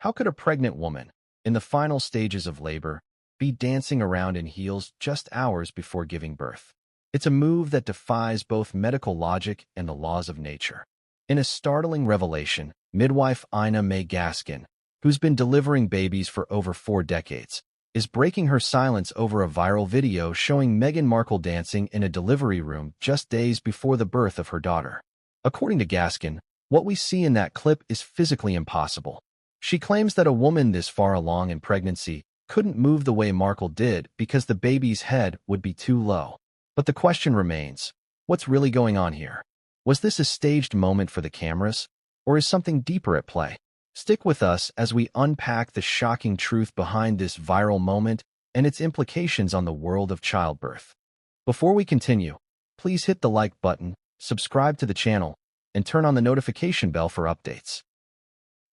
How could a pregnant woman, in the final stages of labor, be dancing around in heels just hours before giving birth? It's a move that defies both medical logic and the laws of nature. In a startling revelation, midwife Ina May Gaskin, who's been delivering babies for over 4 decades, is breaking her silence over a viral video showing Meghan Markle dancing in a delivery room just days before the birth of her daughter. According to Gaskin, what we see in that clip is physically impossible. She claims that a woman this far along in pregnancy couldn't move the way Markle did because the baby's head would be too low. But the question remains, what's really going on here? Was this a staged moment for the cameras, or is something deeper at play? Stick with us as we unpack the shocking truth behind this viral moment and its implications on the world of childbirth. Before we continue, please hit the like button, subscribe to the channel, and turn on the notification bell for updates.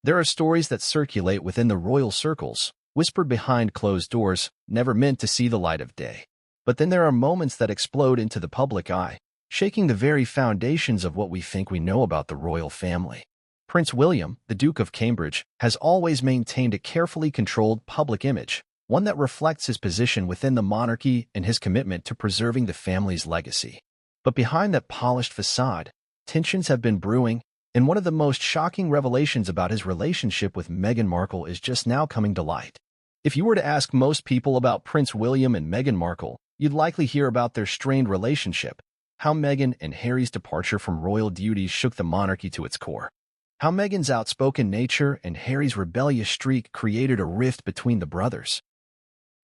There are stories that circulate within the royal circles, whispered behind closed doors, never meant to see the light of day. But then there are moments that explode into the public eye, shaking the very foundations of what we think we know about the royal family. Prince William, the Duke of Cambridge, has always maintained a carefully controlled public image, one that reflects his position within the monarchy and his commitment to preserving the family's legacy. But behind that polished facade, tensions have been brewing, and one of the most shocking revelations about his relationship with Meghan Markle is just now coming to light. If you were to ask most people about Prince William and Meghan Markle, you'd likely hear about their strained relationship, how Meghan and Harry's departure from royal duties shook the monarchy to its core, how Meghan's outspoken nature and Harry's rebellious streak created a rift between the brothers.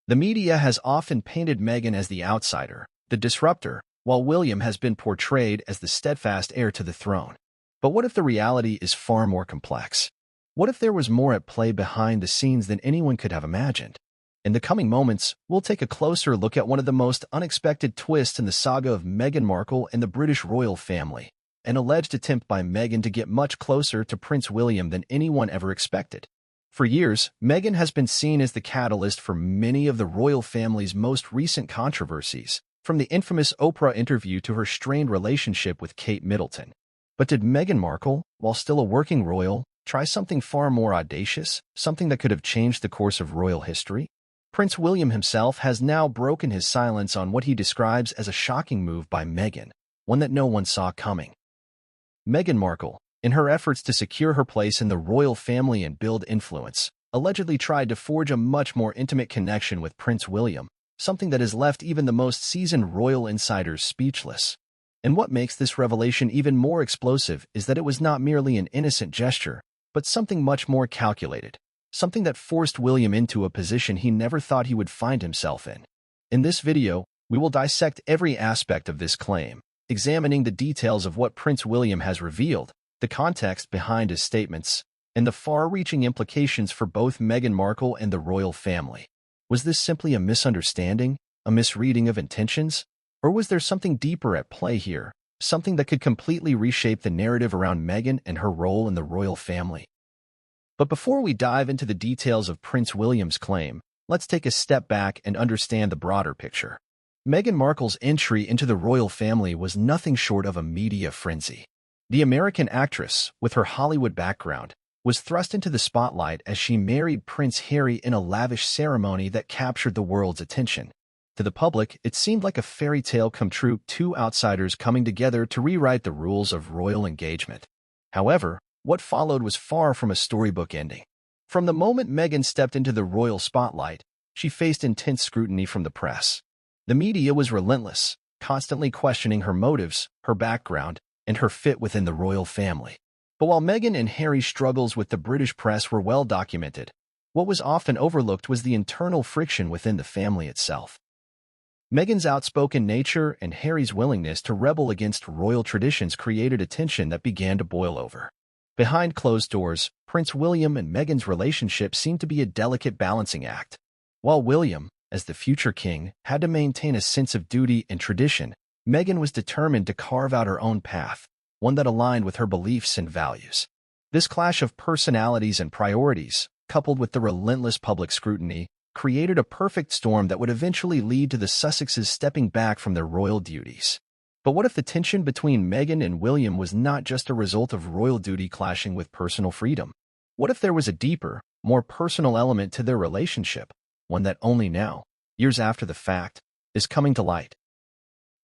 The media has often painted Meghan as the outsider, the disruptor, while William has been portrayed as the steadfast heir to the throne. But what if the reality is far more complex? What if there was more at play behind the scenes than anyone could have imagined? In the coming moments, we'll take a closer look at one of the most unexpected twists in the saga of Meghan Markle and the British royal family, an alleged attempt by Meghan to get much closer to Prince William than anyone ever expected. For years, Meghan has been seen as the catalyst for many of the royal family's most recent controversies, from the infamous Oprah interview to her strained relationship with Kate Middleton. But did Meghan Markle, while still a working royal, try something far more audacious, something that could have changed the course of royal history? Prince William himself has now broken his silence on what he describes as a shocking move by Meghan, one that no one saw coming. Meghan Markle, in her efforts to secure her place in the royal family and build influence, allegedly tried to forge a much more intimate connection with Prince William, something that has left even the most seasoned royal insiders speechless. And what makes this revelation even more explosive is that it was not merely an innocent gesture, but something much more calculated, something that forced William into a position he never thought he would find himself in. In this video, we will dissect every aspect of this claim, examining the details of what Prince William has revealed, the context behind his statements, and the far-reaching implications for both Meghan Markle and the royal family. Was this simply a misunderstanding, a misreading of intentions? Or was there something deeper at play here, something that could completely reshape the narrative around Meghan and her role in the royal family? But before we dive into the details of Prince William's claim, let's take a step back and understand the broader picture. Meghan Markle's entry into the royal family was nothing short of a media frenzy. The American actress, with her Hollywood background, was thrust into the spotlight as she married Prince Harry in a lavish ceremony that captured the world's attention. To the public, it seemed like a fairy tale come true, two outsiders coming together to rewrite the rules of royal engagement. However, what followed was far from a storybook ending. From the moment Meghan stepped into the royal spotlight, she faced intense scrutiny from the press. The media was relentless, constantly questioning her motives, her background, and her fit within the royal family. But while Meghan and Harry's struggles with the British press were well documented, what was often overlooked was the internal friction within the family itself. Meghan's outspoken nature and Harry's willingness to rebel against royal traditions created a tension that began to boil over. Behind closed doors, Prince William and Meghan's relationship seemed to be a delicate balancing act. While William, as the future king, had to maintain a sense of duty and tradition, Meghan was determined to carve out her own path, one that aligned with her beliefs and values. This clash of personalities and priorities, coupled with the relentless public scrutiny, created a perfect storm that would eventually lead to the Sussexes stepping back from their royal duties. But what if the tension between Meghan and William was not just a result of royal duty clashing with personal freedom? What if there was a deeper, more personal element to their relationship, one that only now, years after the fact, is coming to light.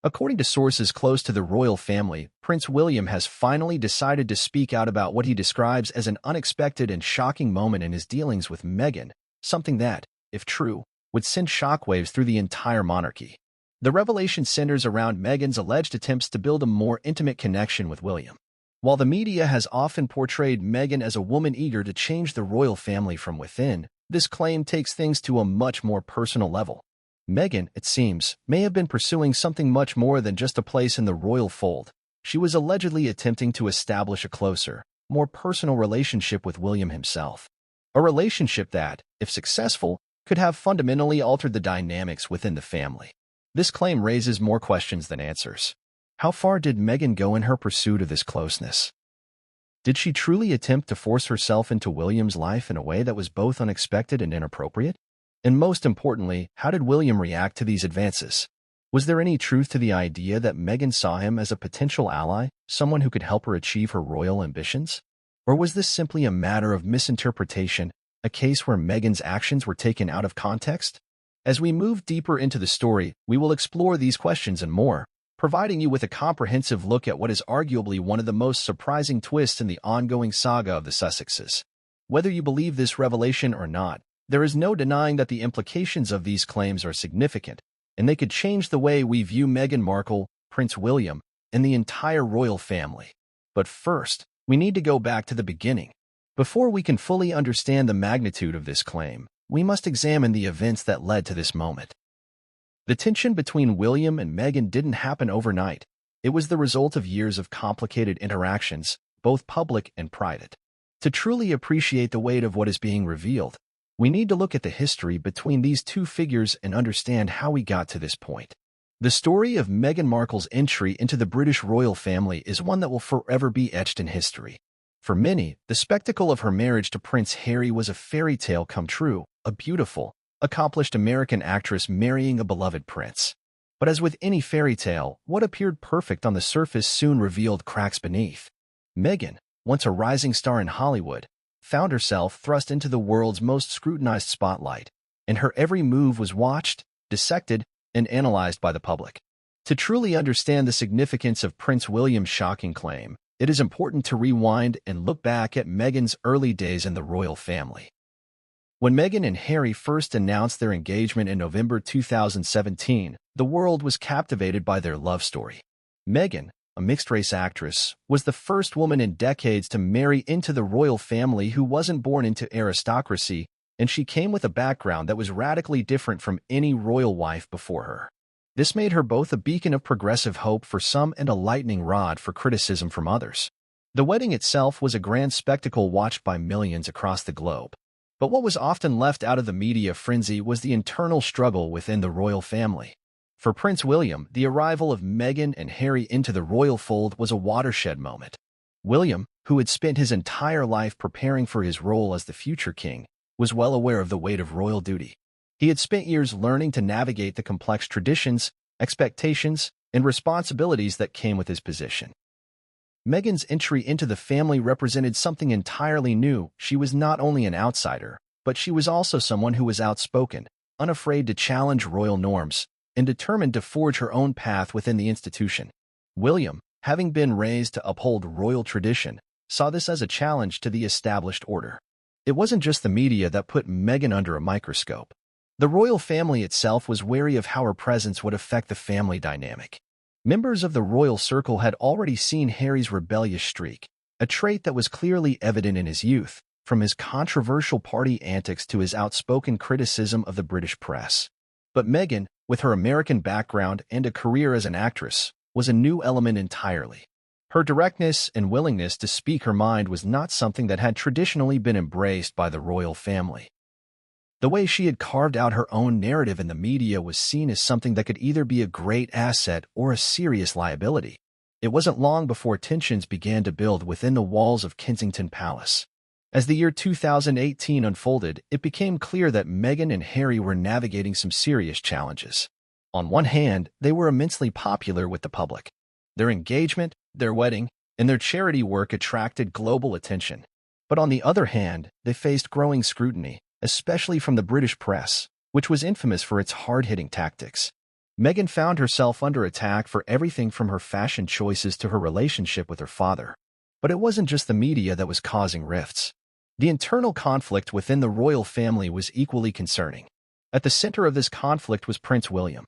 According to sources close to the royal family, Prince William has finally decided to speak out about what he describes as an unexpected and shocking moment in his dealings with Meghan, something that, if true, would send shockwaves through the entire monarchy. The revelation centers around Meghan's alleged attempts to build a more intimate connection with William. While the media has often portrayed Meghan as a woman eager to change the royal family from within, this claim takes things to a much more personal level. Meghan, it seems, may have been pursuing something much more than just a place in the royal fold. She was allegedly attempting to establish a closer, more personal relationship with William himself. A relationship that, if successful, could have fundamentally altered the dynamics within the family. This claim raises more questions than answers. How far did Meghan go in her pursuit of this closeness? Did she truly attempt to force herself into William's life in a way that was both unexpected and inappropriate? And most importantly, how did William react to these advances? Was there any truth to the idea that Meghan saw him as a potential ally, someone who could help her achieve her royal ambitions? Or was this simply a matter of misinterpretation, a case where Meghan's actions were taken out of context? As we move deeper into the story, we will explore these questions and more, providing you with a comprehensive look at what is arguably one of the most surprising twists in the ongoing saga of the Sussexes. Whether you believe this revelation or not, there is no denying that the implications of these claims are significant, and they could change the way we view Meghan Markle, Prince William, and the entire royal family. But first, we need to go back to the beginning. Before we can fully understand the magnitude of this claim, we must examine the events that led to this moment. The tension between William and Meghan didn't happen overnight. It was the result of years of complicated interactions, both public and private. To truly appreciate the weight of what is being revealed, we need to look at the history between these two figures and understand how we got to this point. The story of Meghan Markle's entry into the British royal family is one that will forever be etched in history. For many, the spectacle of her marriage to Prince Harry was a fairy tale come true, a beautiful, accomplished American actress marrying a beloved prince. But as with any fairy tale, what appeared perfect on the surface soon revealed cracks beneath. Meghan, once a rising star in Hollywood, found herself thrust into the world's most scrutinized spotlight, and her every move was watched, dissected, and analyzed by the public. To truly understand the significance of Prince William's shocking claim, it is important to rewind and look back at Meghan's early days in the royal family. When Meghan and Harry first announced their engagement in November 2017, the world was captivated by their love story. Meghan, a mixed-race actress, was the first woman in decades to marry into the royal family who wasn't born into aristocracy, and she came with a background that was radically different from any royal wife before her. This made her both a beacon of progressive hope for some and a lightning rod for criticism from others. The wedding itself was a grand spectacle watched by millions across the globe. But what was often left out of the media frenzy was the internal struggle within the royal family. For Prince William, the arrival of Meghan and Harry into the royal fold was a watershed moment. William, who had spent his entire life preparing for his role as the future king, was well aware of the weight of royal duty. He had spent years learning to navigate the complex traditions, expectations, and responsibilities that came with his position. Meghan's entry into the family represented something entirely new. She was not only an outsider, but she was also someone who was outspoken, unafraid to challenge royal norms, and determined to forge her own path within the institution. William, having been raised to uphold royal tradition, saw this as a challenge to the established order. It wasn't just the media that put Meghan under a microscope. The royal family itself was wary of how her presence would affect the family dynamic. Members of the royal circle had already seen Harry's rebellious streak, a trait that was clearly evident in his youth, from his controversial party antics to his outspoken criticism of the British press. But Meghan, with her American background and a career as an actress, was a new element entirely. Her directness and willingness to speak her mind was not something that had traditionally been embraced by the royal family. The way she had carved out her own narrative in the media was seen as something that could either be a great asset or a serious liability. It wasn't long before tensions began to build within the walls of Kensington Palace. As the year 2018 unfolded, it became clear that Meghan and Harry were navigating some serious challenges. On one hand, they were immensely popular with the public. Their engagement, their wedding, and their charity work attracted global attention. But on the other hand, they faced growing scrutiny, especially from the British press, which was infamous for its hard-hitting tactics. Meghan found herself under attack for everything from her fashion choices to her relationship with her father. But it wasn't just the media that was causing rifts. The internal conflict within the royal family was equally concerning. At the center of this conflict was Prince William.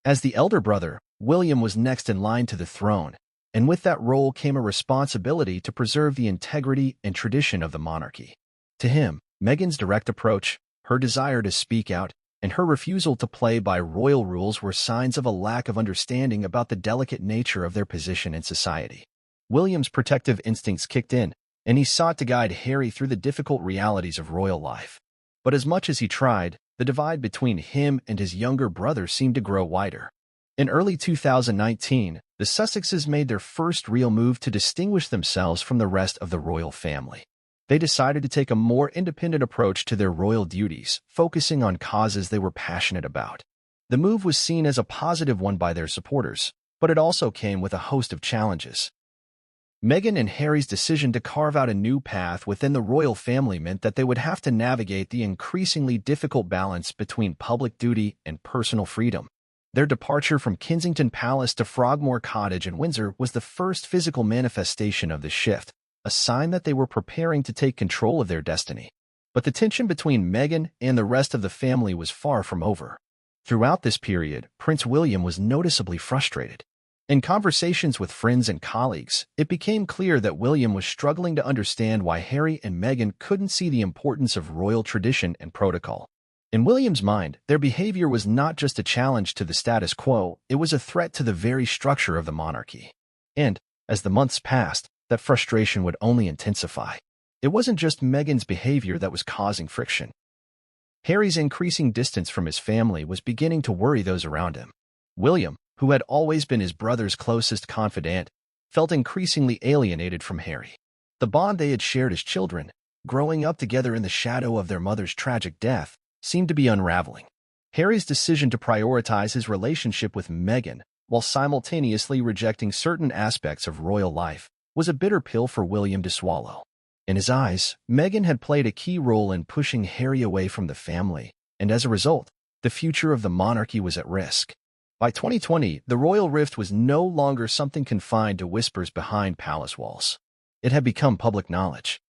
As the elder brother, William was next in line to the throne, and with that role came a responsibility to preserve the integrity and tradition of the monarchy. To him, Meghan's direct approach, her desire to speak out, and her refusal to play by royal rules were signs of a lack of understanding about the delicate nature of their position in society. William's protective instincts kicked in, and he sought to guide Harry through the difficult realities of royal life. But as much as he tried, the divide between him and his younger brother seemed to grow wider. In early 2019, the Sussexes made their first real move to distinguish themselves from the rest of the royal family. They decided to take a more independent approach to their royal duties, focusing on causes they were passionate about. The move was seen as a positive one by their supporters, but it also came with a host of challenges. Meghan and Harry's decision to carve out a new path within the royal family meant that they would have to navigate the increasingly difficult balance between public duty and personal freedom. Their departure from Kensington Palace to Frogmore Cottage in Windsor was the first physical manifestation of this shift, a sign that they were preparing to take control of their destiny. But the tension between Meghan and the rest of the family was far from over. Throughout this period, Prince William was noticeably frustrated. In conversations with friends and colleagues, it became clear that William was struggling to understand why Harry and Meghan couldn't see the importance of royal tradition and protocol. In William's mind, their behavior was not just a challenge to the status quo, it was a threat to the very structure of the monarchy. And, as the months passed, that frustration would only intensify. It wasn't just Meghan's behavior that was causing friction. Harry's increasing distance from his family was beginning to worry those around him. William, who had always been his brother's closest confidant, felt increasingly alienated from Harry. The bond they had shared as children, growing up together in the shadow of their mother's tragic death, seemed to be unraveling. Harry's decision to prioritize his relationship with Meghan, while simultaneously rejecting certain aspects of royal life, was a bitter pill for William to swallow. In his eyes, Meghan had played a key role in pushing Harry away from the family, and as a result, the future of the monarchy was at risk. By 2020, the royal rift was no longer something confined to whispers behind palace walls. It had become public knowledge.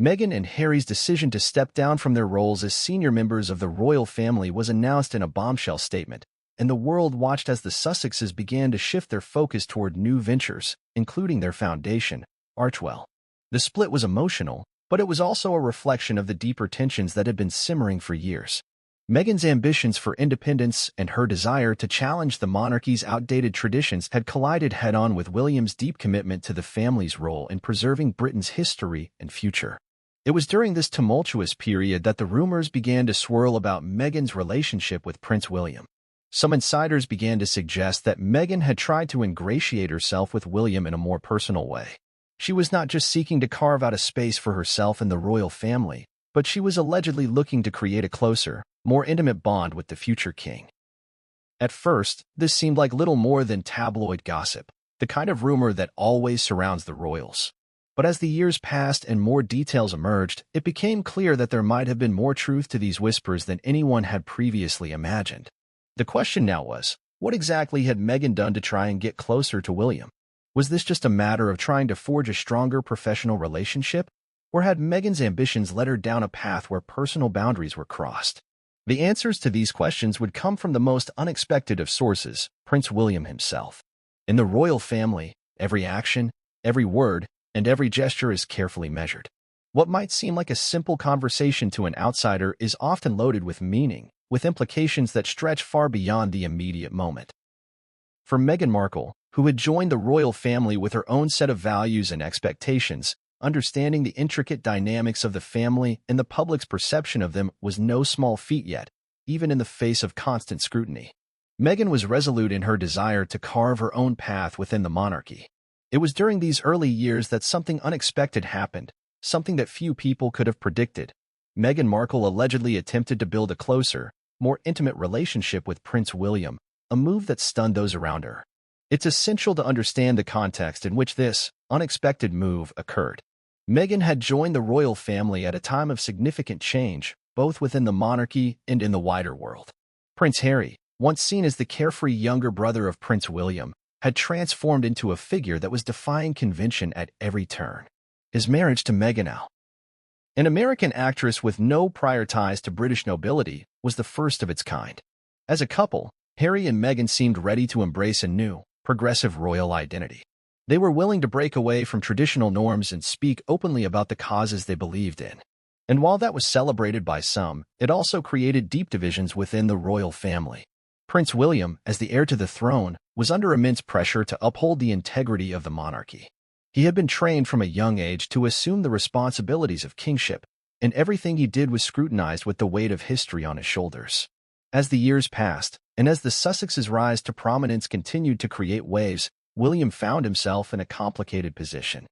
Meghan and Harry's decision to step down from their roles as senior members of the royal family was announced in a bombshell statement, and the world watched as the Sussexes began to shift their focus toward new ventures, including their foundation, Archewell. The split was emotional, but it was also a reflection of the deeper tensions that had been simmering for years. Meghan's ambitions for independence and her desire to challenge the monarchy's outdated traditions had collided head-on with William's deep commitment to the family's role in preserving Britain's history and future. It was during this tumultuous period that the rumors began to swirl about Meghan's relationship with Prince William. Some insiders began to suggest that Meghan had tried to ingratiate herself with William in a more personal way. She was not just seeking to carve out a space for herself in the royal family, but she was allegedly looking to create a closer, more intimate bond with the future king. At first, this seemed like little more than tabloid gossip, the kind of rumor that always surrounds the royals. But as the years passed and more details emerged, it became clear that there might have been more truth to these whispers than anyone had previously imagined. The question now was, what exactly had Meghan done to try and get closer to William? Was this just a matter of trying to forge a stronger professional relationship? Or had Meghan's ambitions led her down a path where personal boundaries were crossed? The answers to these questions would come from the most unexpected of sources, Prince William himself. In the royal family, every action, every word, and every gesture is carefully measured. What might seem like a simple conversation to an outsider is often loaded with meaning, with implications that stretch far beyond the immediate moment. For Meghan Markle, who had joined the royal family with her own set of values and expectations, understanding the intricate dynamics of the family and the public's perception of them was no small feat yet, even in the face of constant scrutiny. Meghan was resolute in her desire to carve her own path within the monarchy. It was during these early years that something unexpected happened, something that few people could have predicted. Meghan Markle allegedly attempted to build a closer, more intimate relationship with Prince William, a move that stunned those around her. It's essential to understand the context in which this unexpected move occurred. Meghan had joined the royal family at a time of significant change, both within the monarchy and in the wider world. Prince Harry, once seen as the carefree younger brother of Prince William, had transformed into a figure that was defying convention at every turn. His marriage to Meghan, an American actress with no prior ties to British nobility, was the first of its kind. As a couple, Harry and Meghan seemed ready to embrace a new, progressive royal identity. They were willing to break away from traditional norms and speak openly about the causes they believed in. And while that was celebrated by some, it also created deep divisions within the royal family. Prince William, as the heir to the throne, was under immense pressure to uphold the integrity of the monarchy. He had been trained from a young age to assume the responsibilities of kingship, and everything he did was scrutinized with the weight of history on his shoulders. As the years passed, and as the Sussexes' rise to prominence continued to create waves, William found himself in a complicated position.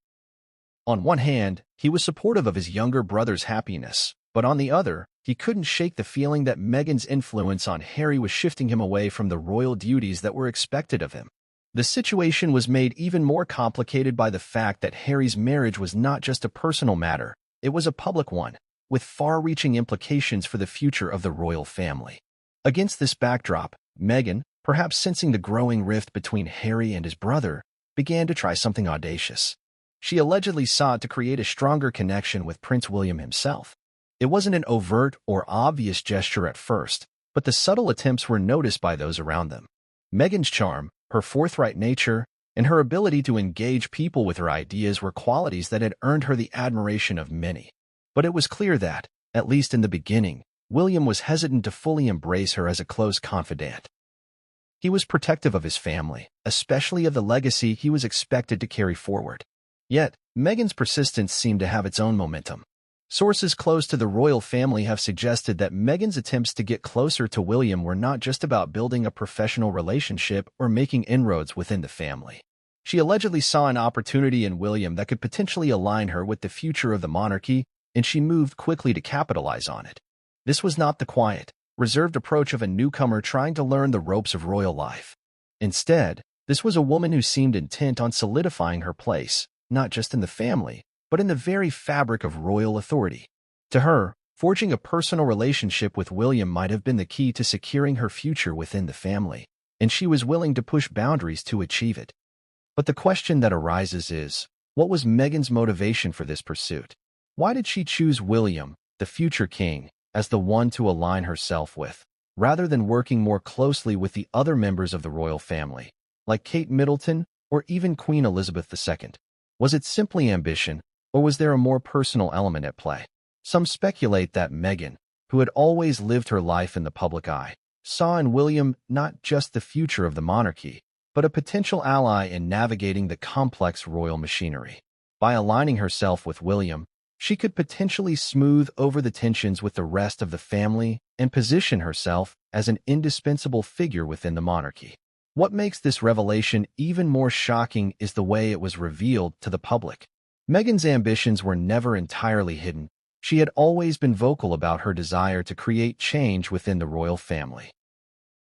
On one hand, he was supportive of his younger brother's happiness, but on the other, he couldn't shake the feeling that Meghan's influence on Harry was shifting him away from the royal duties that were expected of him. The situation was made even more complicated by the fact that Harry's marriage was not just a personal matter, it was a public one, with far-reaching implications for the future of the royal family. Against this backdrop, Meghan, perhaps sensing the growing rift between Harry and his brother, began to try something audacious. She allegedly sought to create a stronger connection with Prince William himself. It wasn't an overt or obvious gesture at first, but the subtle attempts were noticed by those around them. Meghan's charm, her forthright nature, and her ability to engage people with her ideas were qualities that had earned her the admiration of many. But it was clear that, at least in the beginning, William was hesitant to fully embrace her as a close confidant. He was protective of his family, especially of the legacy he was expected to carry forward. Yet, Meghan's persistence seemed to have its own momentum. Sources close to the royal family have suggested that Meghan's attempts to get closer to William were not just about building a professional relationship or making inroads within the family. She allegedly saw an opportunity in William that could potentially align her with the future of the monarchy, and she moved quickly to capitalize on it. This was not the quiet, reserved approach of a newcomer trying to learn the ropes of royal life. Instead, this was a woman who seemed intent on solidifying her place, not just in the family, but in the very fabric of royal authority. To her, forging a personal relationship with William might have been the key to securing her future within the family, and she was willing to push boundaries to achieve it. But the question that arises is, what was Meghan's motivation for this pursuit? Why did she choose William, the future king, as the one to align herself with, rather than working more closely with the other members of the royal family, like Kate Middleton or even Queen Elizabeth II? Was it simply ambition, or was there a more personal element at play? Some speculate that Meghan, who had always lived her life in the public eye, saw in William not just the future of the monarchy, but a potential ally in navigating the complex royal machinery. By aligning herself with William, she could potentially smooth over the tensions with the rest of the family and position herself as an indispensable figure within the monarchy. What makes this revelation even more shocking is the way it was revealed to the public. Meghan's ambitions were never entirely hidden. She had always been vocal about her desire to create change within the royal family.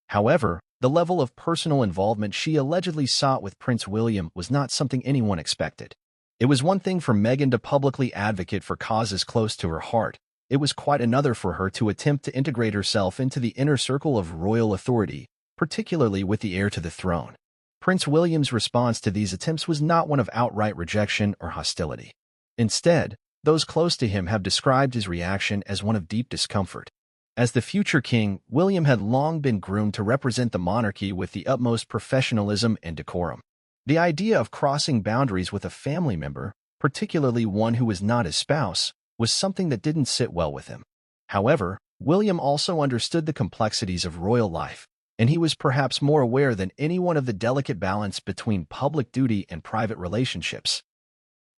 However, the level of personal involvement she allegedly sought with Prince William was not something anyone expected. It was one thing for Meghan to publicly advocate for causes close to her heart. It was quite another for her to attempt to integrate herself into the inner circle of royal authority, particularly with the heir to the throne. Prince William's response to these attempts was not one of outright rejection or hostility. Instead, those close to him have described his reaction as one of deep discomfort. As the future king, William had long been groomed to represent the monarchy with the utmost professionalism and decorum. The idea of crossing boundaries with a family member, particularly one who was not his spouse, was something that didn't sit well with him. However, William also understood the complexities of royal life, and he was perhaps more aware than anyone of the delicate balance between public duty and private relationships.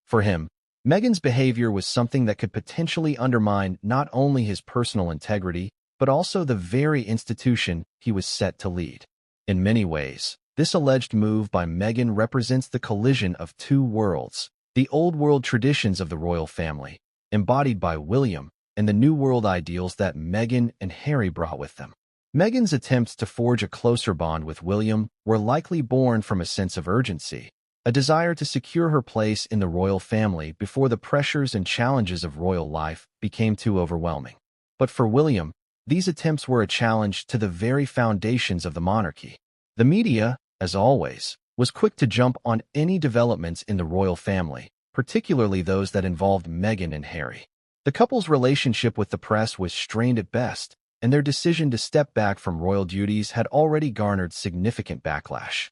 For him, Meghan's behavior was something that could potentially undermine not only his personal integrity, but also the very institution he was set to lead. In many ways, this alleged move by Meghan represents the collision of two worlds, the old world traditions of the royal family, embodied by William, and the new world ideals that Meghan and Harry brought with them. Meghan's attempts to forge a closer bond with William were likely born from a sense of urgency, a desire to secure her place in the royal family before the pressures and challenges of royal life became too overwhelming. But for William, these attempts were a challenge to the very foundations of the monarchy. The media, as always, was quick to jump on any developments in the royal family, particularly those that involved Meghan and Harry. The couple's relationship with the press was strained at best, and their decision to step back from royal duties had already garnered significant backlash.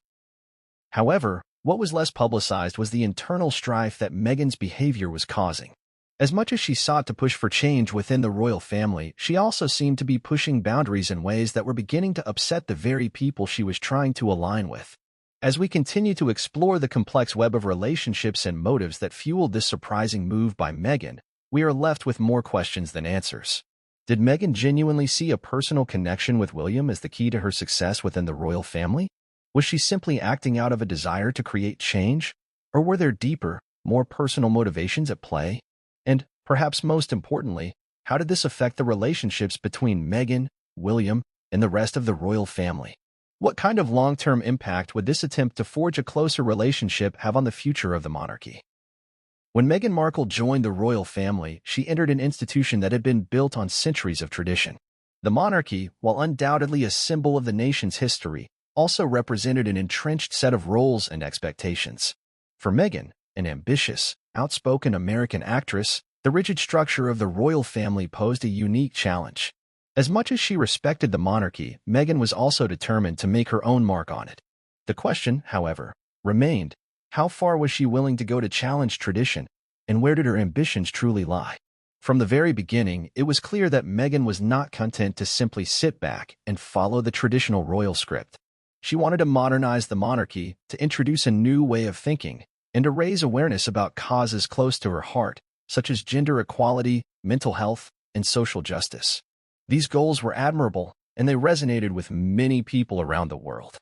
However, what was less publicized was the internal strife that Meghan's behavior was causing. As much as she sought to push for change within the royal family, she also seemed to be pushing boundaries in ways that were beginning to upset the very people she was trying to align with. As we continue to explore the complex web of relationships and motives that fueled this surprising move by Meghan, we are left with more questions than answers. Did Meghan genuinely see a personal connection with William as the key to her success within the royal family? Was she simply acting out of a desire to create change? Or were there deeper, more personal motivations at play? And, perhaps most importantly, how did this affect the relationships between Meghan, William, and the rest of the royal family? What kind of long-term impact would this attempt to forge a closer relationship have on the future of the monarchy? When Meghan Markle joined the royal family, she entered an institution that had been built on centuries of tradition. The monarchy, while undoubtedly a symbol of the nation's history, also represented an entrenched set of roles and expectations. For Meghan, an ambitious, outspoken American actress, the rigid structure of the royal family posed a unique challenge. As much as she respected the monarchy, Meghan was also determined to make her own mark on it. The question, however, remained, how far was she willing to go to challenge tradition, and where did her ambitions truly lie? From the very beginning, it was clear that Meghan was not content to simply sit back and follow the traditional royal script. She wanted to modernize the monarchy, to introduce a new way of thinking, and to raise awareness about causes close to her heart, such as gender equality, mental health, and social justice. These goals were admirable, and they resonated with many people around the world.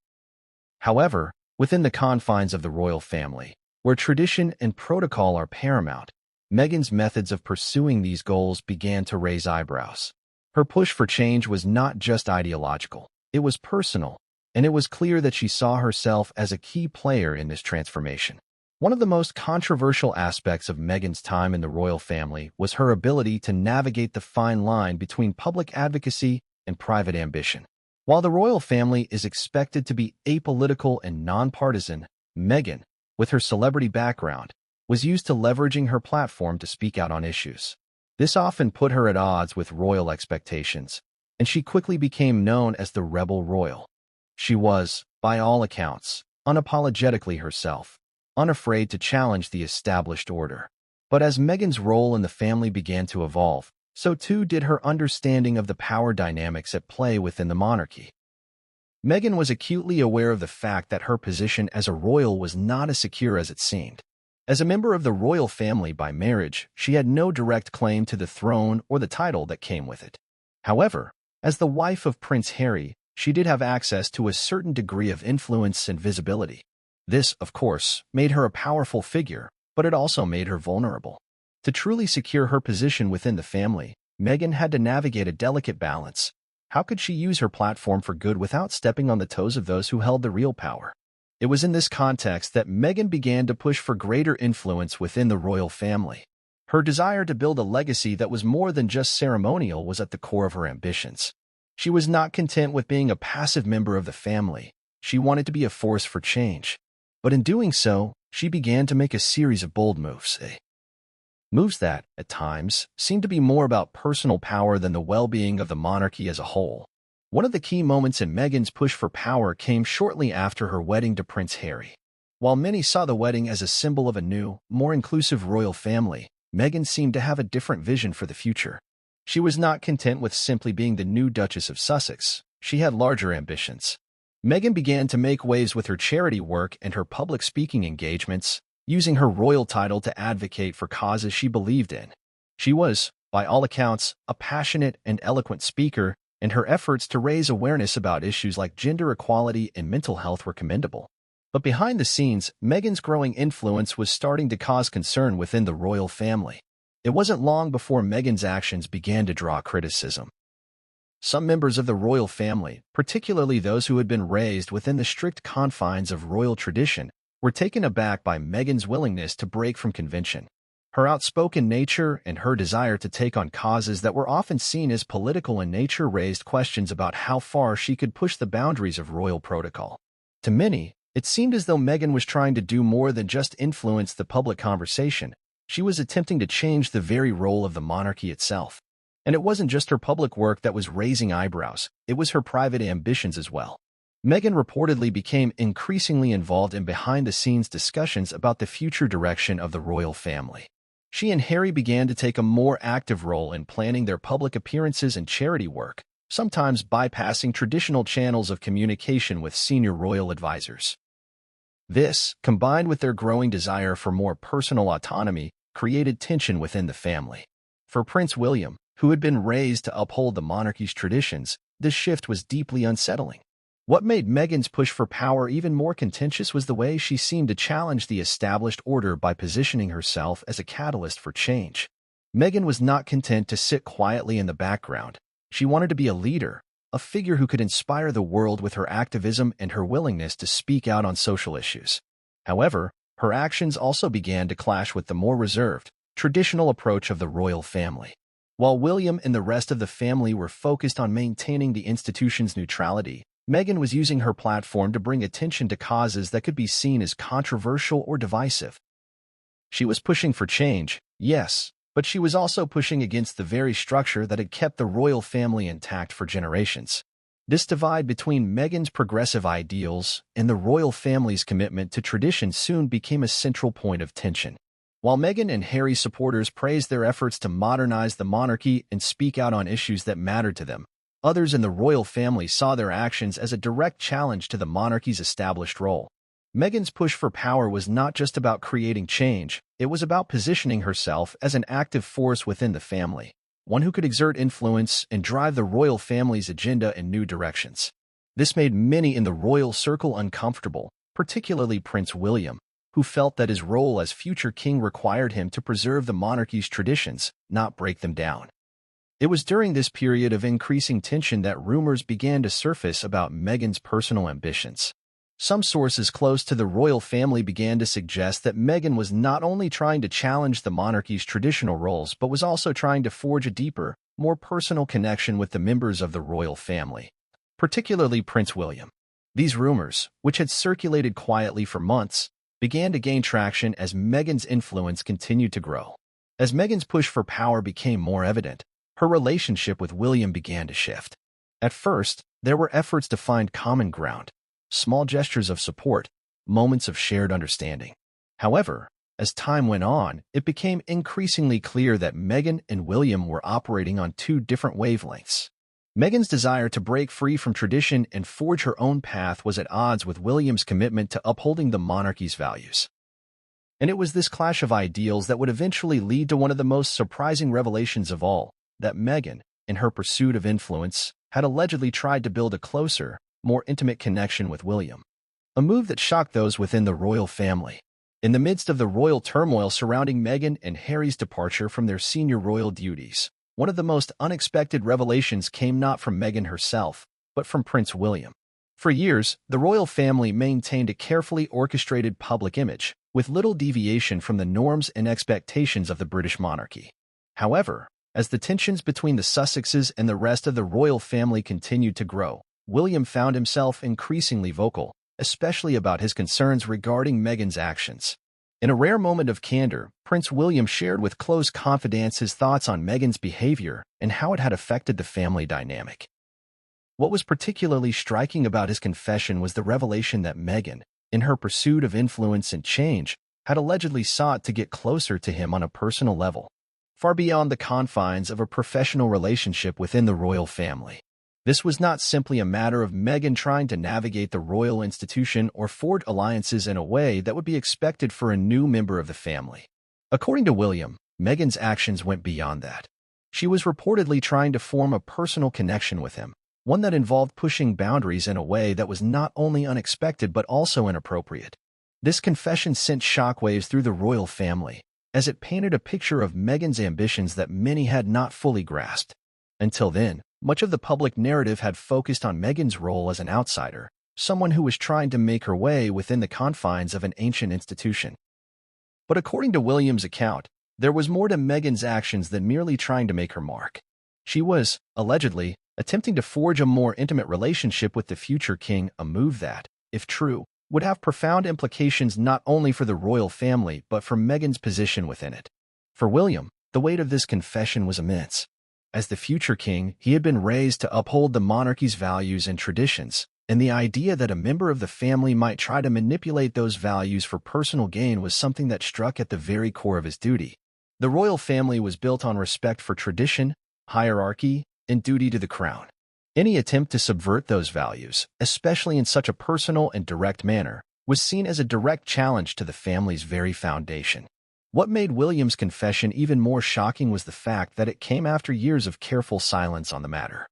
However, within the confines of the royal family, where tradition and protocol are paramount, Meghan's methods of pursuing these goals began to raise eyebrows. Her push for change was not just ideological, it was personal, and it was clear that she saw herself as a key player in this transformation. One of the most controversial aspects of Meghan's time in the royal family was her ability to navigate the fine line between public advocacy and private ambition. While the royal family is expected to be apolitical and nonpartisan, Meghan, with her celebrity background, was used to leveraging her platform to speak out on issues. This often put her at odds with royal expectations, and she quickly became known as the rebel royal. She was, by all accounts, unapologetically herself, unafraid to challenge the established order. But as Meghan's role in the family began to evolve, so too did her understanding of the power dynamics at play within the monarchy. Meghan was acutely aware of the fact that her position as a royal was not as secure as it seemed. As a member of the royal family by marriage, she had no direct claim to the throne or the title that came with it. However, as the wife of Prince Harry, she did have access to a certain degree of influence and visibility. This, of course, made her a powerful figure, but it also made her vulnerable. To truly secure her position within the family, Meghan had to navigate a delicate balance. How could she use her platform for good without stepping on the toes of those who held the real power? It was in this context that Meghan began to push for greater influence within the royal family. Her desire to build a legacy that was more than just ceremonial was at the core of her ambitions. She was not content with being a passive member of the family. She wanted to be a force for change. But in doing so, she began to make a series of bold moves. Moves that, at times, seemed to be more about personal power than the well-being of the monarchy as a whole. One of the key moments in Meghan's push for power came shortly after her wedding to Prince Harry. While many saw the wedding as a symbol of a new, more inclusive royal family, Meghan seemed to have a different vision for the future. She was not content with simply being the new Duchess of Sussex. She had larger ambitions. Meghan began to make waves with her charity work and her public speaking engagements, using her royal title to advocate for causes she believed in. She was, by all accounts, a passionate and eloquent speaker, and her efforts to raise awareness about issues like gender equality and mental health were commendable. But behind the scenes, Meghan's growing influence was starting to cause concern within the royal family. It wasn't long before Meghan's actions began to draw criticism. Some members of the royal family, particularly those who had been raised within the strict confines of royal tradition, were taken aback by Meghan's willingness to break from convention. Her outspoken nature and her desire to take on causes that were often seen as political in nature raised questions about how far she could push the boundaries of royal protocol. To many, it seemed as though Meghan was trying to do more than just influence the public conversation. She was attempting to change the very role of the monarchy itself. And it wasn't just her public work that was raising eyebrows, it was her private ambitions as well. Meghan reportedly became increasingly involved in behind-the-scenes discussions about the future direction of the royal family. She and Harry began to take a more active role in planning their public appearances and charity work, sometimes bypassing traditional channels of communication with senior royal advisors. This, combined with their growing desire for more personal autonomy, created tension within the family. For Prince William, who had been raised to uphold the monarchy's traditions, this shift was deeply unsettling. What made Meghan's push for power even more contentious was the way she seemed to challenge the established order by positioning herself as a catalyst for change. Meghan was not content to sit quietly in the background. She wanted to be a leader, a figure who could inspire the world with her activism and her willingness to speak out on social issues. However, her actions also began to clash with the more reserved, traditional approach of the royal family. While William and the rest of the family were focused on maintaining the institution's neutrality, Meghan was using her platform to bring attention to causes that could be seen as controversial or divisive. She was pushing for change, yes, but she was also pushing against the very structure that had kept the royal family intact for generations. This divide between Meghan's progressive ideals and the royal family's commitment to tradition soon became a central point of tension. While Meghan and Harry's supporters praised their efforts to modernize the monarchy and speak out on issues that mattered to them, others in the royal family saw their actions as a direct challenge to the monarchy's established role. Meghan's push for power was not just about creating change, it was about positioning herself as an active force within the family, one who could exert influence and drive the royal family's agenda in new directions. This made many in the royal circle uncomfortable, particularly Prince William, who felt that his role as future king required him to preserve the monarchy's traditions, not break them down. It was during this period of increasing tension that rumors began to surface about Meghan's personal ambitions. Some sources close to the royal family began to suggest that Meghan was not only trying to challenge the monarchy's traditional roles but was also trying to forge a deeper, more personal connection with the members of the royal family, particularly Prince William. These rumors, which had circulated quietly for months, began to gain traction as Meghan's influence continued to grow. As Meghan's push for power became more evident, her relationship with William began to shift. At first, there were efforts to find common ground, small gestures of support, moments of shared understanding. However, as time went on, it became increasingly clear that Meghan and William were operating on two different wavelengths. Meghan's desire to break free from tradition and forge her own path was at odds with William's commitment to upholding the monarchy's values. And it was this clash of ideals that would eventually lead to one of the most surprising revelations of all, that Meghan, in her pursuit of influence, had allegedly tried to build a closer, more intimate connection with William. A move that shocked those within the royal family. In the midst of the royal turmoil surrounding Meghan and Harry's departure from their senior royal duties, one of the most unexpected revelations came not from Meghan herself, but from Prince William. For years, the royal family maintained a carefully orchestrated public image, with little deviation from the norms and expectations of the British monarchy. However, as the tensions between the Sussexes and the rest of the royal family continued to grow, William found himself increasingly vocal, especially about his concerns regarding Meghan's actions. In a rare moment of candor, Prince William shared with close confidants his thoughts on Meghan's behavior and how it had affected the family dynamic. What was particularly striking about his confession was the revelation that Meghan, in her pursuit of influence and change, had allegedly sought to get closer to him on a personal level, far beyond the confines of a professional relationship within the royal family. This was not simply a matter of Meghan trying to navigate the royal institution or forge alliances in a way that would be expected for a new member of the family. According to William, Meghan's actions went beyond that. She was reportedly trying to form a personal connection with him, one that involved pushing boundaries in a way that was not only unexpected but also inappropriate. This confession sent shockwaves through the royal family, as it painted a picture of Meghan's ambitions that many had not fully grasped. Until then, much of the public narrative had focused on Meghan's role as an outsider, someone who was trying to make her way within the confines of an ancient institution. But according to William's account, there was more to Meghan's actions than merely trying to make her mark. She was, allegedly, attempting to forge a more intimate relationship with the future king, a move that, if true, would have profound implications not only for the royal family but for Meghan's position within it. For William, the weight of this confession was immense. As the future king, he had been raised to uphold the monarchy's values and traditions, and the idea that a member of the family might try to manipulate those values for personal gain was something that struck at the very core of his duty. The royal family was built on respect for tradition, hierarchy, and duty to the crown. Any attempt to subvert those values, especially in such a personal and direct manner, was seen as a direct challenge to the family's very foundation. What made William's confession even more shocking was the fact that it came after years of careful silence on the matter.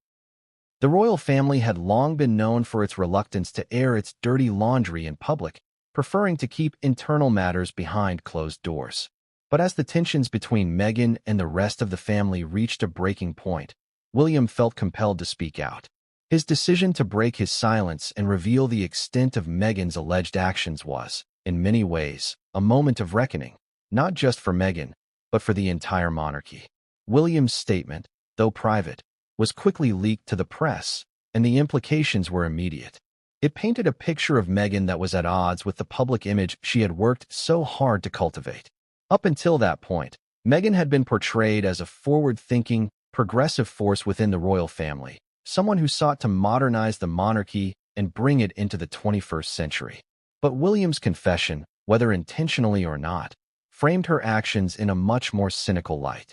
The royal family had long been known for its reluctance to air its dirty laundry in public, preferring to keep internal matters behind closed doors. But as the tensions between Meghan and the rest of the family reached a breaking point, William felt compelled to speak out. His decision to break his silence and reveal the extent of Meghan's alleged actions was, in many ways, a moment of reckoning, not just for Meghan, but for the entire monarchy. William's statement, though private, was quickly leaked to the press, and the implications were immediate. It painted a picture of Meghan that was at odds with the public image she had worked so hard to cultivate. Up until that point, Meghan had been portrayed as a forward-thinking, progressive force within the royal family, someone who sought to modernize the monarchy and bring it into the 21st century. But William's confession, whether intentionally or not, framed her actions in a much more cynical light.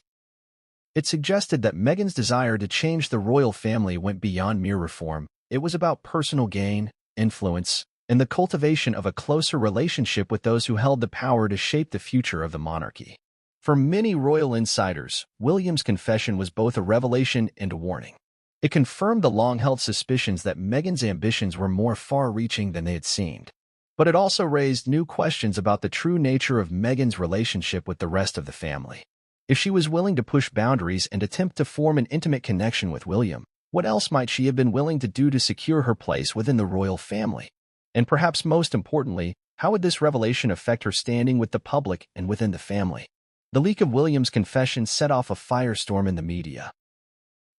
It suggested that Meghan's desire to change the royal family went beyond mere reform. It was about personal gain, influence, and the cultivation of a closer relationship with those who held the power to shape the future of the monarchy. For many royal insiders, William's confession was both a revelation and a warning. It confirmed the long-held suspicions that Meghan's ambitions were more far-reaching than they had seemed. But it also raised new questions about the true nature of Meghan's relationship with the rest of the family. If she was willing to push boundaries and attempt to form an intimate connection with William, what else might she have been willing to do to secure her place within the royal family? And perhaps most importantly, how would this revelation affect her standing with the public and within the family? The leak of William's confession set off a firestorm in the media.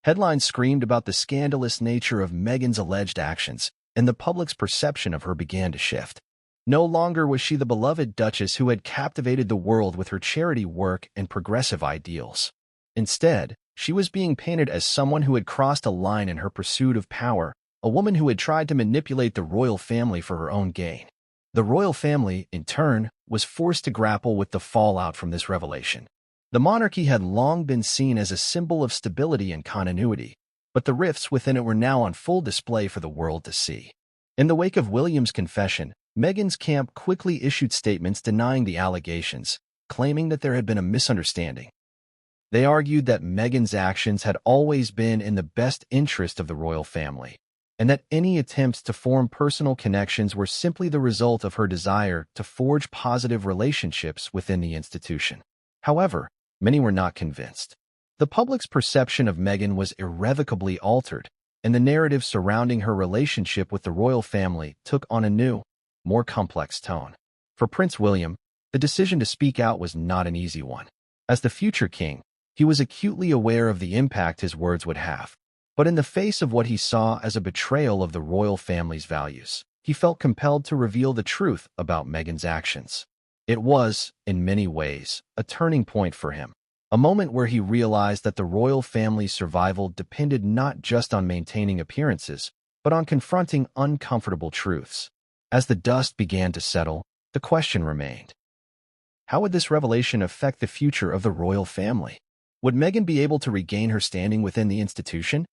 Headlines screamed about the scandalous nature of Meghan's alleged actions, and the public's perception of her began to shift. No longer was she the beloved Duchess who had captivated the world with her charity work and progressive ideals. Instead, she was being painted as someone who had crossed a line in her pursuit of power, a woman who had tried to manipulate the royal family for her own gain. The royal family, in turn, was forced to grapple with the fallout from this revelation. The monarchy had long been seen as a symbol of stability and continuity, but the rifts within it were now on full display for the world to see. In the wake of William's confession, Meghan's camp quickly issued statements denying the allegations, claiming that there had been a misunderstanding. They argued that Meghan's actions had always been in the best interest of the royal family, and that any attempts to form personal connections were simply the result of her desire to forge positive relationships within the institution. However, many were not convinced. The public's perception of Meghan was irrevocably altered, and the narrative surrounding her relationship with the royal family took on a new, more complex tone. For Prince William, the decision to speak out was not an easy one. As the future king, he was acutely aware of the impact his words would have. But in the face of what he saw as a betrayal of the royal family's values, he felt compelled to reveal the truth about Meghan's actions. It was, in many ways, a turning point for him, a moment where he realized that the royal family's survival depended not just on maintaining appearances, but on confronting uncomfortable truths. As the dust began to settle, the question remained: how would this revelation affect the future of the royal family? Would Meghan be able to regain her standing within the institution?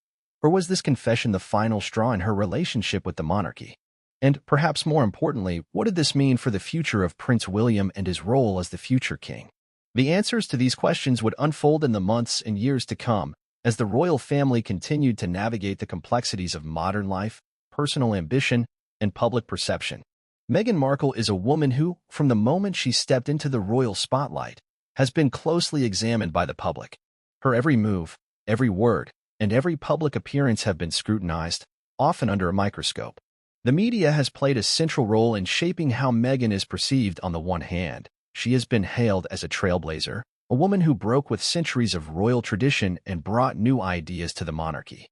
Or was this confession the final straw in her relationship with the monarchy? And perhaps more importantly, what did this mean for the future of Prince William and his role as the future king? The answers to these questions would unfold in the months and years to come as the royal family continued to navigate the complexities of modern life, personal ambition, and public perception. Meghan Markle is a woman who, from the moment she stepped into the royal spotlight, has been closely examined by the public. Her every move, every word, and every public appearance have been scrutinized, often under a microscope. The media has played a central role in shaping how Meghan is perceived. On the one hand, she has been hailed as a trailblazer, a woman who broke with centuries of royal tradition and brought new ideas to the monarchy.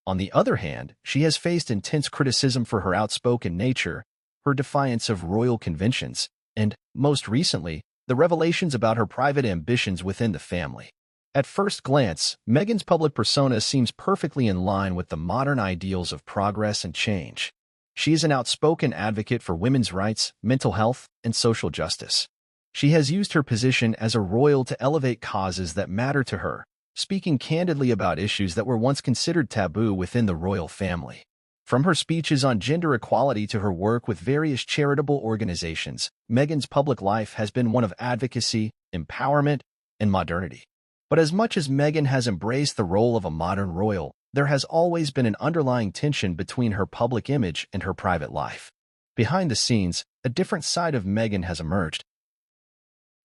On the other hand, she has faced intense criticism for her outspoken nature, her defiance of royal conventions, and, most recently, the revelations about her private ambitions within the family. At first glance, Meghan's public persona seems perfectly in line with the modern ideals of progress and change. She is an outspoken advocate for women's rights, mental health, and social justice. She has used her position as a royal to elevate causes that matter to her, speaking candidly about issues that were once considered taboo within the royal family. From her speeches on gender equality to her work with various charitable organizations, Meghan's public life has been one of advocacy, empowerment, and modernity. But as much as Meghan has embraced the role of a modern royal, there has always been an underlying tension between her public image and her private life. Behind the scenes, a different side of Meghan has emerged.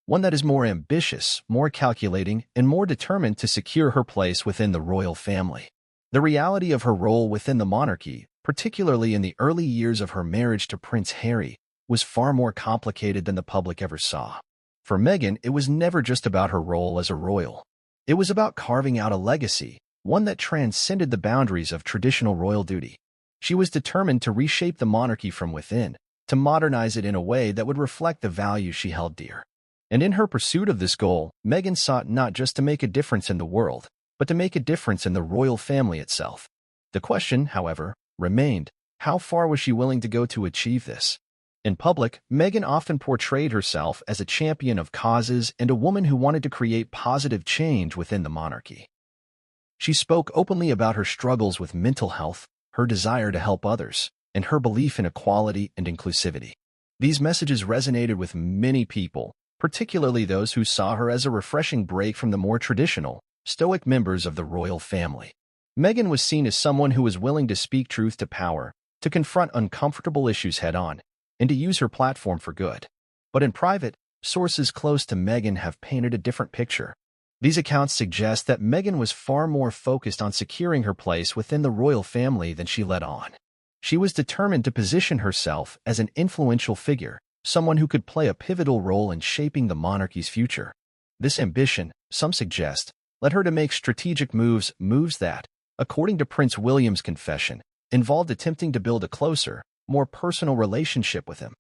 One that is more ambitious, more calculating, and more determined to secure her place within the royal family. The reality of her role within the monarchy, particularly in the early years of her marriage to Prince Harry, was far more complicated than the public ever saw. For Meghan, it was never just about her role as a royal. It was about carving out a legacy, one that transcended the boundaries of traditional royal duty. She was determined to reshape the monarchy from within, to modernize it in a way that would reflect the values she held dear. And in her pursuit of this goal, Meghan sought not just to make a difference in the world, but to make a difference in the royal family itself. The question, however, remained, how far was she willing to go to achieve this? In public, Meghan often portrayed herself as a champion of causes and a woman who wanted to create positive change within the monarchy. She spoke openly about her struggles with mental health, her desire to help others, and her belief in equality and inclusivity. These messages resonated with many people, particularly those who saw her as a refreshing break from the more traditional, stoic members of the royal family. Meghan was seen as someone who was willing to speak truth to power, to confront uncomfortable issues head-on, and to use her platform for good. But in private, sources close to Meghan have painted a different picture. These accounts suggest that Meghan was far more focused on securing her place within the royal family than she let on. She was determined to position herself as an influential figure, someone who could play a pivotal role in shaping the monarchy's future. This ambition, some suggest, led her to make strategic moves that, according to Prince William's confession, involved attempting to build a closer, more personal relationship with him.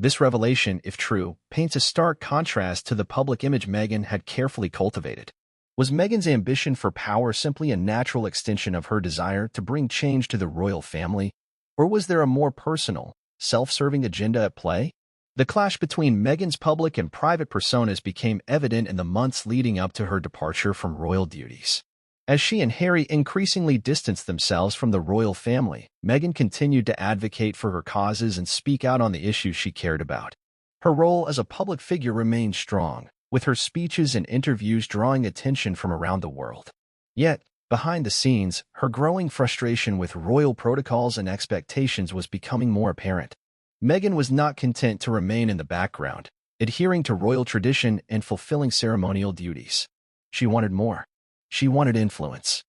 This revelation, if true, paints a stark contrast to the public image Meghan had carefully cultivated. Was Meghan's ambition for power simply a natural extension of her desire to bring change to the royal family, or was there a more personal, self-serving agenda at play? The clash between Meghan's public and private personas became evident in the months leading up to her departure from royal duties. As she and Harry increasingly distanced themselves from the royal family, Meghan continued to advocate for her causes and speak out on the issues she cared about. Her role as a public figure remained strong, with her speeches and interviews drawing attention from around the world. Yet, behind the scenes, her growing frustration with royal protocols and expectations was becoming more apparent. Meghan was not content to remain in the background, adhering to royal tradition and fulfilling ceremonial duties. She wanted more. She wanted influence.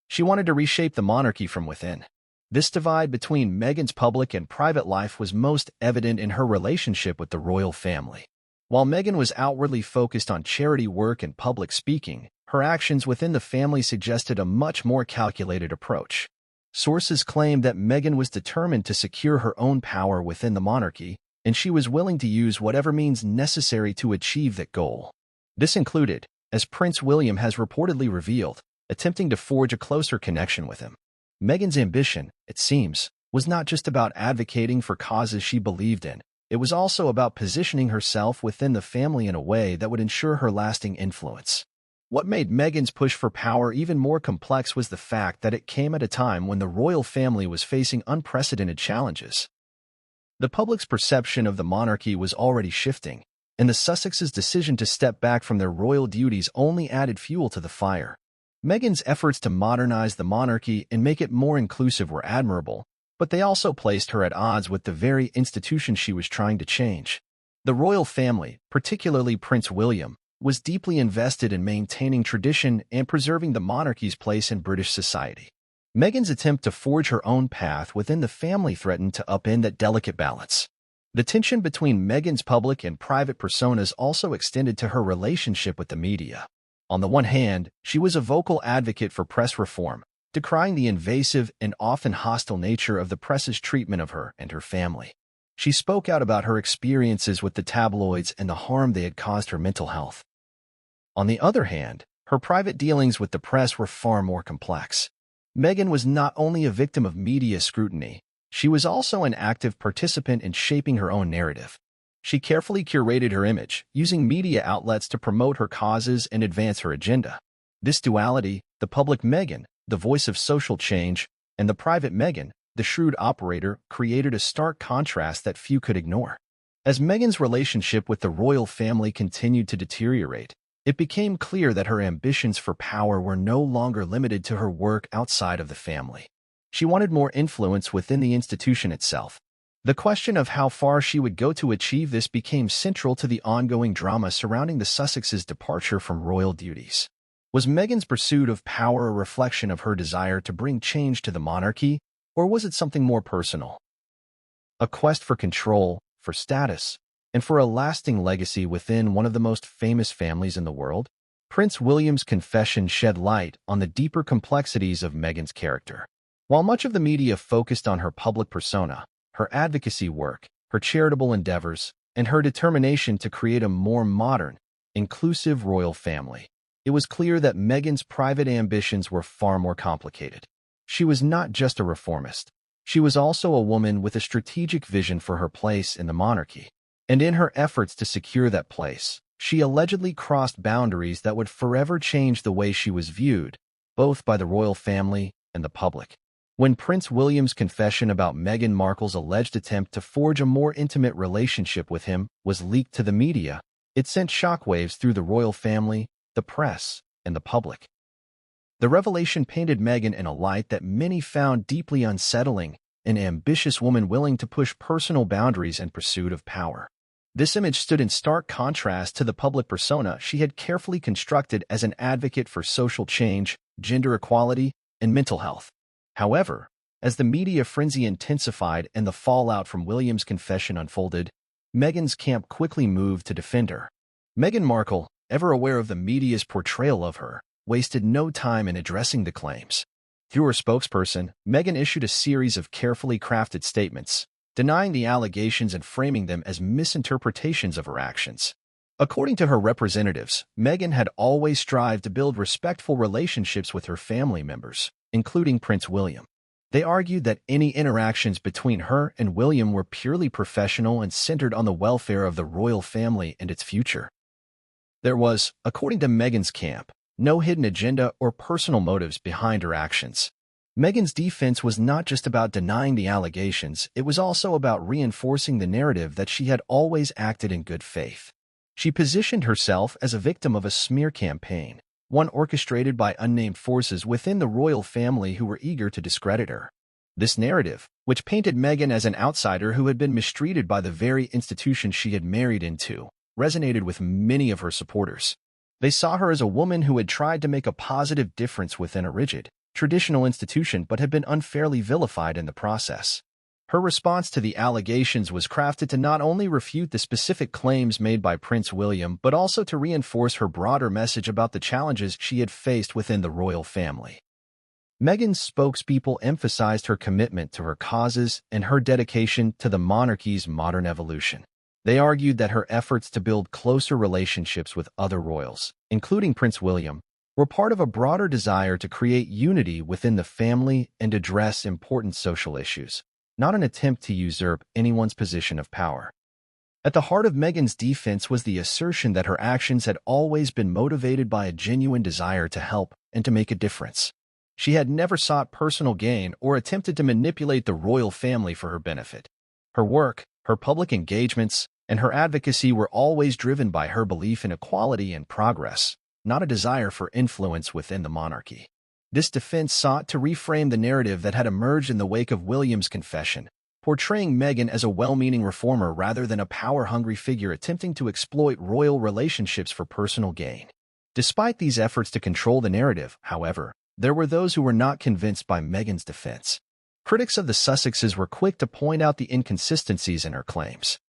She wanted to reshape the monarchy from within. This divide between Meghan's public and private life was most evident in her relationship with the royal family. While Meghan was outwardly focused on charity work and public speaking, her actions within the family suggested a much more calculated approach. Sources claim that Meghan was determined to secure her own power within the monarchy, and she was willing to use whatever means necessary to achieve that goal. This included, as Prince William has reportedly revealed, attempting to forge a closer connection with him. Meghan's ambition, it seems, was not just about advocating for causes she believed in. It was also about positioning herself within the family in a way that would ensure her lasting influence. What made Meghan's push for power even more complex was the fact that it came at a time when the royal family was facing unprecedented challenges. The public's perception of the monarchy was already shifting, and the Sussexes' decision to step back from their royal duties only added fuel to the fire. Meghan's efforts to modernize the monarchy and make it more inclusive were admirable, but they also placed her at odds with the very institution she was trying to change. The royal family, particularly Prince William, was deeply invested in maintaining tradition and preserving the monarchy's place in British society. Meghan's attempt to forge her own path within the family threatened to upend that delicate balance. The tension between Meghan's public and private personas also extended to her relationship with the media. On the one hand, she was a vocal advocate for press reform, decrying the invasive and often hostile nature of the press's treatment of her and her family. She spoke out about her experiences with the tabloids and the harm they had caused her mental health. On the other hand, her private dealings with the press were far more complex. Meghan was not only a victim of media scrutiny, she was also an active participant in shaping her own narrative. She carefully curated her image, using media outlets to promote her causes and advance her agenda. This duality, the public Meghan, the voice of social change, and the private Meghan, the shrewd operator, created a stark contrast that few could ignore. As Meghan's relationship with the royal family continued to deteriorate, it became clear that her ambitions for power were no longer limited to her work outside of the family. She wanted more influence within the institution itself. The question of how far she would go to achieve this became central to the ongoing drama surrounding the Sussexes' departure from royal duties. Was Meghan's pursuit of power a reflection of her desire to bring change to the monarchy, or was it something more personal? A quest for control, for status, and for a lasting legacy within one of the most famous families in the world? Prince William's confession shed light on the deeper complexities of Meghan's character. While much of the media focused on her public persona, her advocacy work, her charitable endeavors, and her determination to create a more modern, inclusive royal family, it was clear that Meghan's private ambitions were far more complicated. She was not just a reformist. She was also a woman with a strategic vision for her place in the monarchy. And in her efforts to secure that place, she allegedly crossed boundaries that would forever change the way she was viewed, both by the royal family and the public. When Prince William's confession about Meghan Markle's alleged attempt to forge a more intimate relationship with him was leaked to the media, it sent shockwaves through the royal family, the press, and the public. The revelation painted Meghan in a light that many found deeply unsettling, an ambitious woman willing to push personal boundaries in pursuit of power. This image stood in stark contrast to the public persona she had carefully constructed as an advocate for social change, gender equality, and mental health. However, as the media frenzy intensified and the fallout from William's confession unfolded, Meghan's camp quickly moved to defend her. Meghan Markle, ever aware of the media's portrayal of her, wasted no time in addressing the claims. Through her spokesperson, Meghan issued a series of carefully crafted statements, denying the allegations and framing them as misinterpretations of her actions. According to her representatives, Meghan had always strived to build respectful relationships with her family members, including Prince William. They argued that any interactions between her and William were purely professional and centered on the welfare of the royal family and its future. There was, according to Meghan's camp, no hidden agenda or personal motives behind her actions. Meghan's defense was not just about denying the allegations, it was also about reinforcing the narrative that she had always acted in good faith. She positioned herself as a victim of a smear campaign, one orchestrated by unnamed forces within the royal family who were eager to discredit her. This narrative, which painted Meghan as an outsider who had been mistreated by the very institution she had married into, resonated with many of her supporters. They saw her as a woman who had tried to make a positive difference within a rigid, traditional institution but had been unfairly vilified in the process. Her response to the allegations was crafted to not only refute the specific claims made by Prince William but also to reinforce her broader message about the challenges she had faced within the royal family. Meghan's spokespeople emphasized her commitment to her causes and her dedication to the monarchy's modern evolution. They argued that her efforts to build closer relationships with other royals, including Prince William, were part of a broader desire to create unity within the family and address important social issues, not an attempt to usurp anyone's position of power. At the heart of Meghan's defense was the assertion that her actions had always been motivated by a genuine desire to help and to make a difference. She had never sought personal gain or attempted to manipulate the royal family for her benefit. Her work, her public engagements, and her advocacy were always driven by her belief in equality and progress, not a desire for influence within the monarchy. This defense sought to reframe the narrative that had emerged in the wake of William's confession, portraying Meghan as a well-meaning reformer rather than a power-hungry figure attempting to exploit royal relationships for personal gain. Despite these efforts to control the narrative, however, there were those who were not convinced by Meghan's defense. Critics of the Sussexes were quick to point out the inconsistencies in her claims.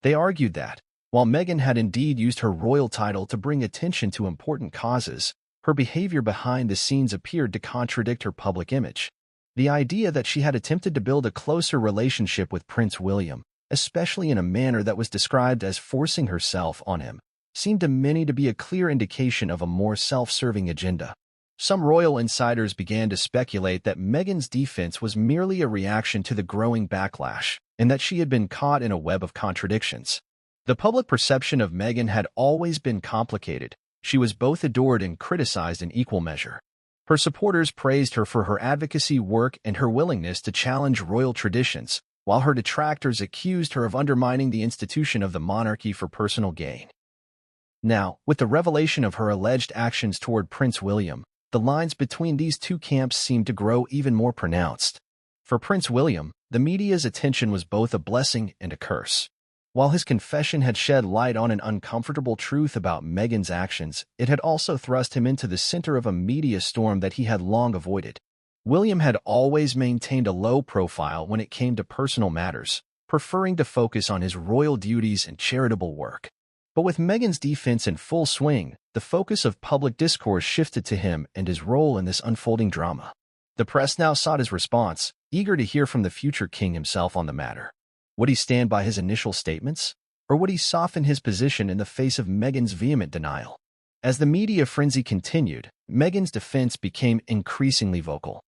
They argued that, while Meghan had indeed used her royal title to bring attention to important causes, her behavior behind the scenes appeared to contradict her public image. The idea that she had attempted to build a closer relationship with Prince William, especially in a manner that was described as forcing herself on him, seemed to many to be a clear indication of a more self-serving agenda. Some royal insiders began to speculate that Meghan's defense was merely a reaction to the growing backlash, and that she had been caught in a web of contradictions. The public perception of Meghan had always been complicated. She was both adored and criticized in equal measure. Her supporters praised her for her advocacy work and her willingness to challenge royal traditions, while her detractors accused her of undermining the institution of the monarchy for personal gain. Now, with the revelation of her alleged actions toward Prince William, the lines between these two camps seemed to grow even more pronounced. For Prince William, the media's attention was both a blessing and a curse. While his confession had shed light on an uncomfortable truth about Meghan's actions, it had also thrust him into the center of a media storm that he had long avoided. William had always maintained a low profile when it came to personal matters, preferring to focus on his royal duties and charitable work. But with Meghan's defense in full swing, the focus of public discourse shifted to him and his role in this unfolding drama. The press now sought his response, eager to hear from the future king himself on the matter. Would he stand by his initial statements, or would he soften his position in the face of Meghan's vehement denial? As the media frenzy continued, Meghan's defense became increasingly vocal.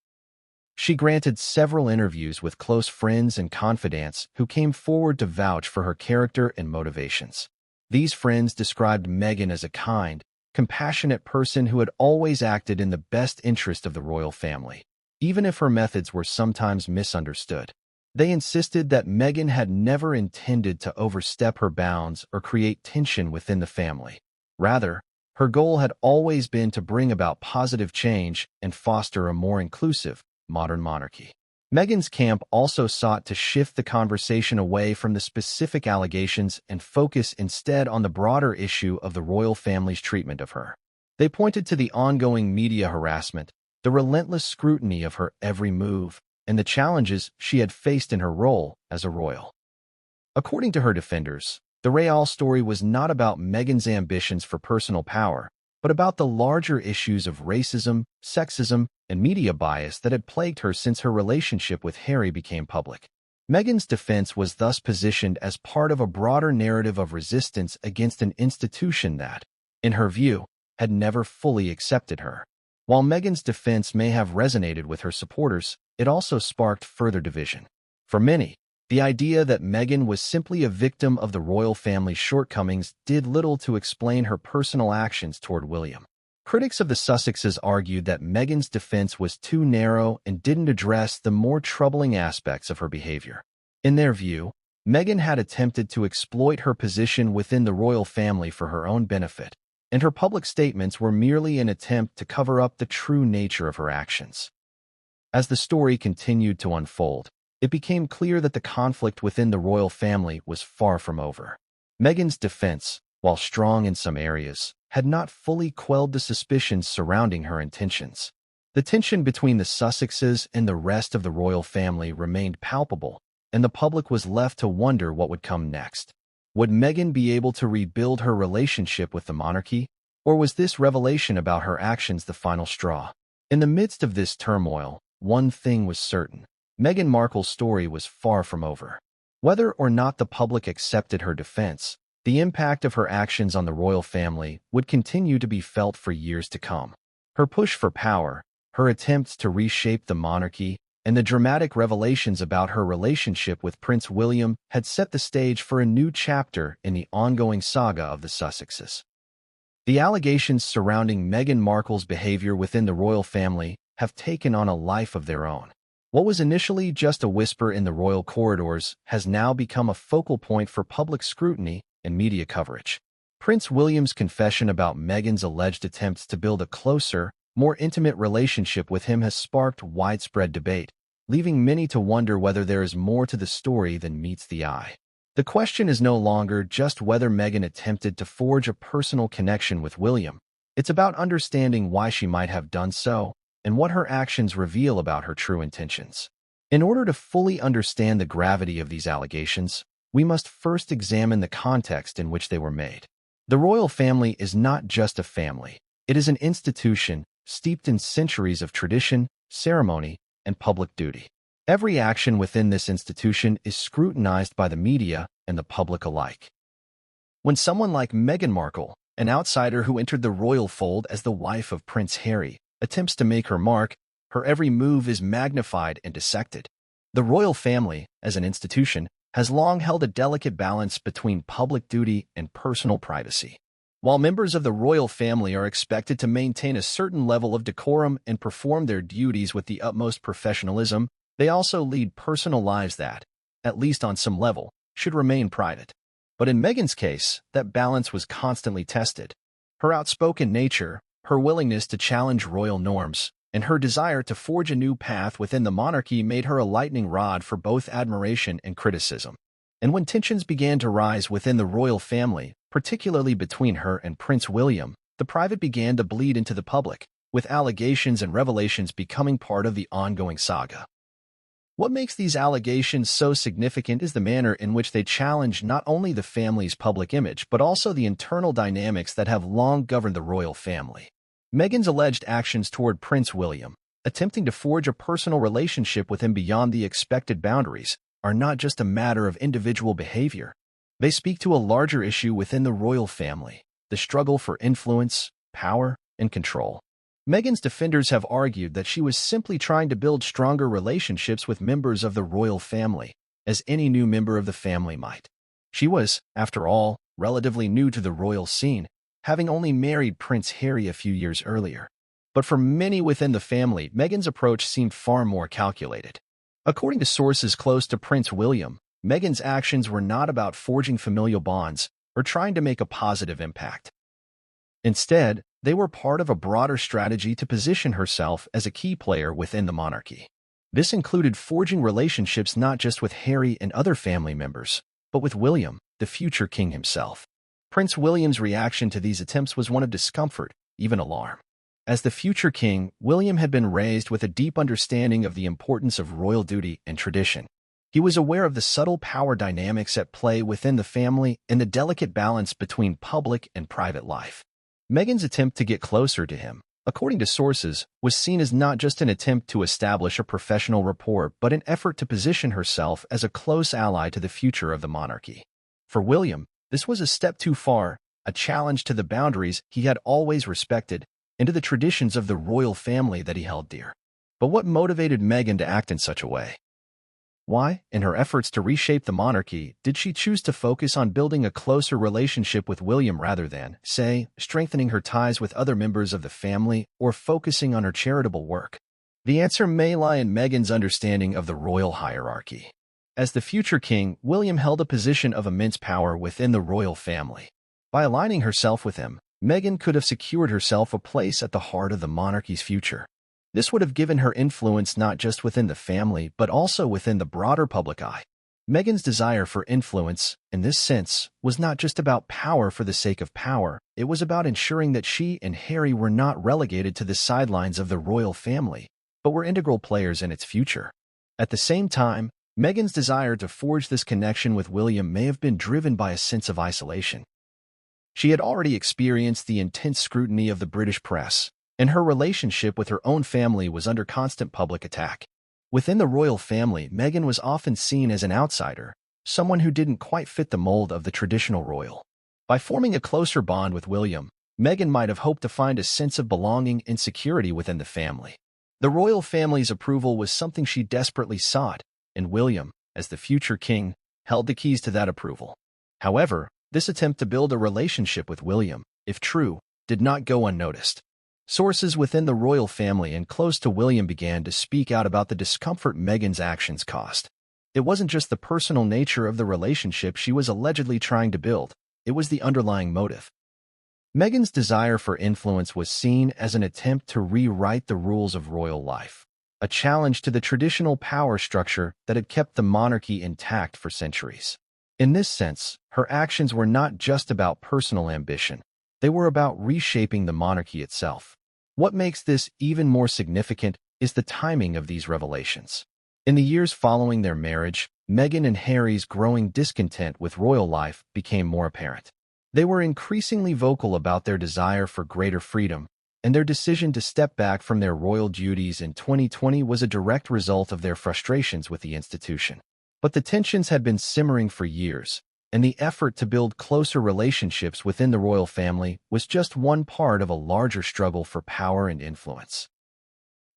She granted several interviews with close friends and confidants who came forward to vouch for her character and motivations. These friends described Meghan as a kind, compassionate person who had always acted in the best interest of the royal family, even if her methods were sometimes misunderstood. They insisted that Meghan had never intended to overstep her bounds or create tension within the family. Rather, her goal had always been to bring about positive change and foster a more inclusive, modern monarchy. Meghan's camp also sought to shift the conversation away from the specific allegations and focus instead on the broader issue of the royal family's treatment of her. They pointed to the ongoing media harassment, the relentless scrutiny of her every move, and the challenges she had faced in her role as a royal. According to her defenders, the royal story was not about Meghan's ambitions for personal power, but about the larger issues of racism, sexism, and media bias that had plagued her since her relationship with Harry became public. Meghan's defense was thus positioned as part of a broader narrative of resistance against an institution that, in her view, had never fully accepted her. While Meghan's defense may have resonated with her supporters, it also sparked further division. For many, the idea that Meghan was simply a victim of the royal family's shortcomings did little to explain her personal actions toward William. Critics of the Sussexes argued that Meghan's defense was too narrow and didn't address the more troubling aspects of her behavior. In their view, Meghan had attempted to exploit her position within the royal family for her own benefit, and her public statements were merely an attempt to cover up the true nature of her actions. As the story continued to unfold, it became clear that the conflict within the royal family was far from over. Meghan's defense, while strong in some areas, had not fully quelled the suspicions surrounding her intentions. The tension between the Sussexes and the rest of the royal family remained palpable, and the public was left to wonder what would come next. Would Meghan be able to rebuild her relationship with the monarchy, or was this revelation about her actions the final straw? In the midst of this turmoil, one thing was certain. Meghan Markle's story was far from over. Whether or not the public accepted her defense, the impact of her actions on the royal family would continue to be felt for years to come. Her push for power, her attempts to reshape the monarchy, and the dramatic revelations about her relationship with Prince William had set the stage for a new chapter in the ongoing saga of the Sussexes. The allegations surrounding Meghan Markle's behavior within the royal family have taken on a life of their own. What was initially just a whisper in the royal corridors has now become a focal point for public scrutiny and media coverage. Prince William's confession about Meghan's alleged attempts to build a closer, more intimate relationship with him has sparked widespread debate, leaving many to wonder whether there is more to the story than meets the eye. The question is no longer just whether Meghan attempted to forge a personal connection with William. It's about understanding why she might have done so, and what her actions reveal about her true intentions. In order to fully understand the gravity of these allegations, we must first examine the context in which they were made. The royal family is not just a family. It is an institution steeped in centuries of tradition, ceremony, and public duty. Every action within this institution is scrutinized by the media and the public alike. When someone like Meghan Markle, an outsider who entered the royal fold as the wife of Prince Harry, attempts to make her mark, her every move is magnified and dissected. The royal family, as an institution, has long held a delicate balance between public duty and personal privacy. While members of the royal family are expected to maintain a certain level of decorum and perform their duties with the utmost professionalism, they also lead personal lives that, at least on some level, should remain private. But in Meghan's case, that balance was constantly tested. Her outspoken nature, her willingness to challenge royal norms, and her desire to forge a new path within the monarchy made her a lightning rod for both admiration and criticism. And when tensions began to rise within the royal family, particularly between her and Prince William, the private began to bleed into the public, with allegations and revelations becoming part of the ongoing saga. What makes these allegations so significant is the manner in which they challenge not only the family's public image but also the internal dynamics that have long governed the royal family. Meghan's alleged actions toward Prince William, attempting to forge a personal relationship with him beyond the expected boundaries, are not just a matter of individual behavior. They speak to a larger issue within the royal family, the struggle for influence, power, and control. Meghan's defenders have argued that she was simply trying to build stronger relationships with members of the royal family, as any new member of the family might. She was, after all, relatively new to the royal scene, having only married Prince Harry a few years earlier. But for many within the family, Meghan's approach seemed far more calculated. According to sources close to Prince William, Meghan's actions were not about forging familial bonds or trying to make a positive impact. Instead, they were part of a broader strategy to position herself as a key player within the monarchy. This included forging relationships not just with Harry and other family members, but with William, the future king himself. Prince William's reaction to these attempts was one of discomfort, even alarm. As the future king, William had been raised with a deep understanding of the importance of royal duty and tradition. He was aware of the subtle power dynamics at play within the family and the delicate balance between public and private life. Meghan's attempt to get closer to him, according to sources, was seen as not just an attempt to establish a professional rapport but an effort to position herself as a close ally to the future of the monarchy. For William, this was a step too far, a challenge to the boundaries he had always respected and to the traditions of the royal family that he held dear. But what motivated Meghan to act in such a way? Why, in her efforts to reshape the monarchy, did she choose to focus on building a closer relationship with William rather than, say, strengthening her ties with other members of the family or focusing on her charitable work? The answer may lie in Meghan's understanding of the royal hierarchy. As the future king, William held a position of immense power within the royal family. By aligning herself with him, Meghan could have secured herself a place at the heart of the monarchy's future. This would have given her influence not just within the family but also within the broader public eye. Meghan's desire for influence, in this sense, was not just about power for the sake of power. It was about ensuring that she and Harry were not relegated to the sidelines of the royal family, but were integral players in its future. At the same time, Meghan's desire to forge this connection with William may have been driven by a sense of isolation. She had already experienced the intense scrutiny of the British press, and her relationship with her own family was under constant public attack. Within the royal family, Meghan was often seen as an outsider, someone who didn't quite fit the mold of the traditional royal. By forming a closer bond with William, Meghan might have hoped to find a sense of belonging and security within the family. The royal family's approval was something she desperately sought, and William, as the future king, held the keys to that approval. However, this attempt to build a relationship with William, if true, did not go unnoticed. Sources within the royal family and close to William began to speak out about the discomfort Meghan's actions caused. It wasn't just the personal nature of the relationship she was allegedly trying to build, it was the underlying motive. Meghan's desire for influence was seen as an attempt to rewrite the rules of royal life, a challenge to the traditional power structure that had kept the monarchy intact for centuries. In this sense, her actions were not just about personal ambition, they were about reshaping the monarchy itself. What makes this even more significant is the timing of these revelations. In the years following their marriage, Meghan and Harry's growing discontent with royal life became more apparent. They were increasingly vocal about their desire for greater freedom, and their decision to step back from their royal duties in 2020 was a direct result of their frustrations with the institution. But the tensions had been simmering for years, and the effort to build closer relationships within the royal family was just one part of a larger struggle for power and influence.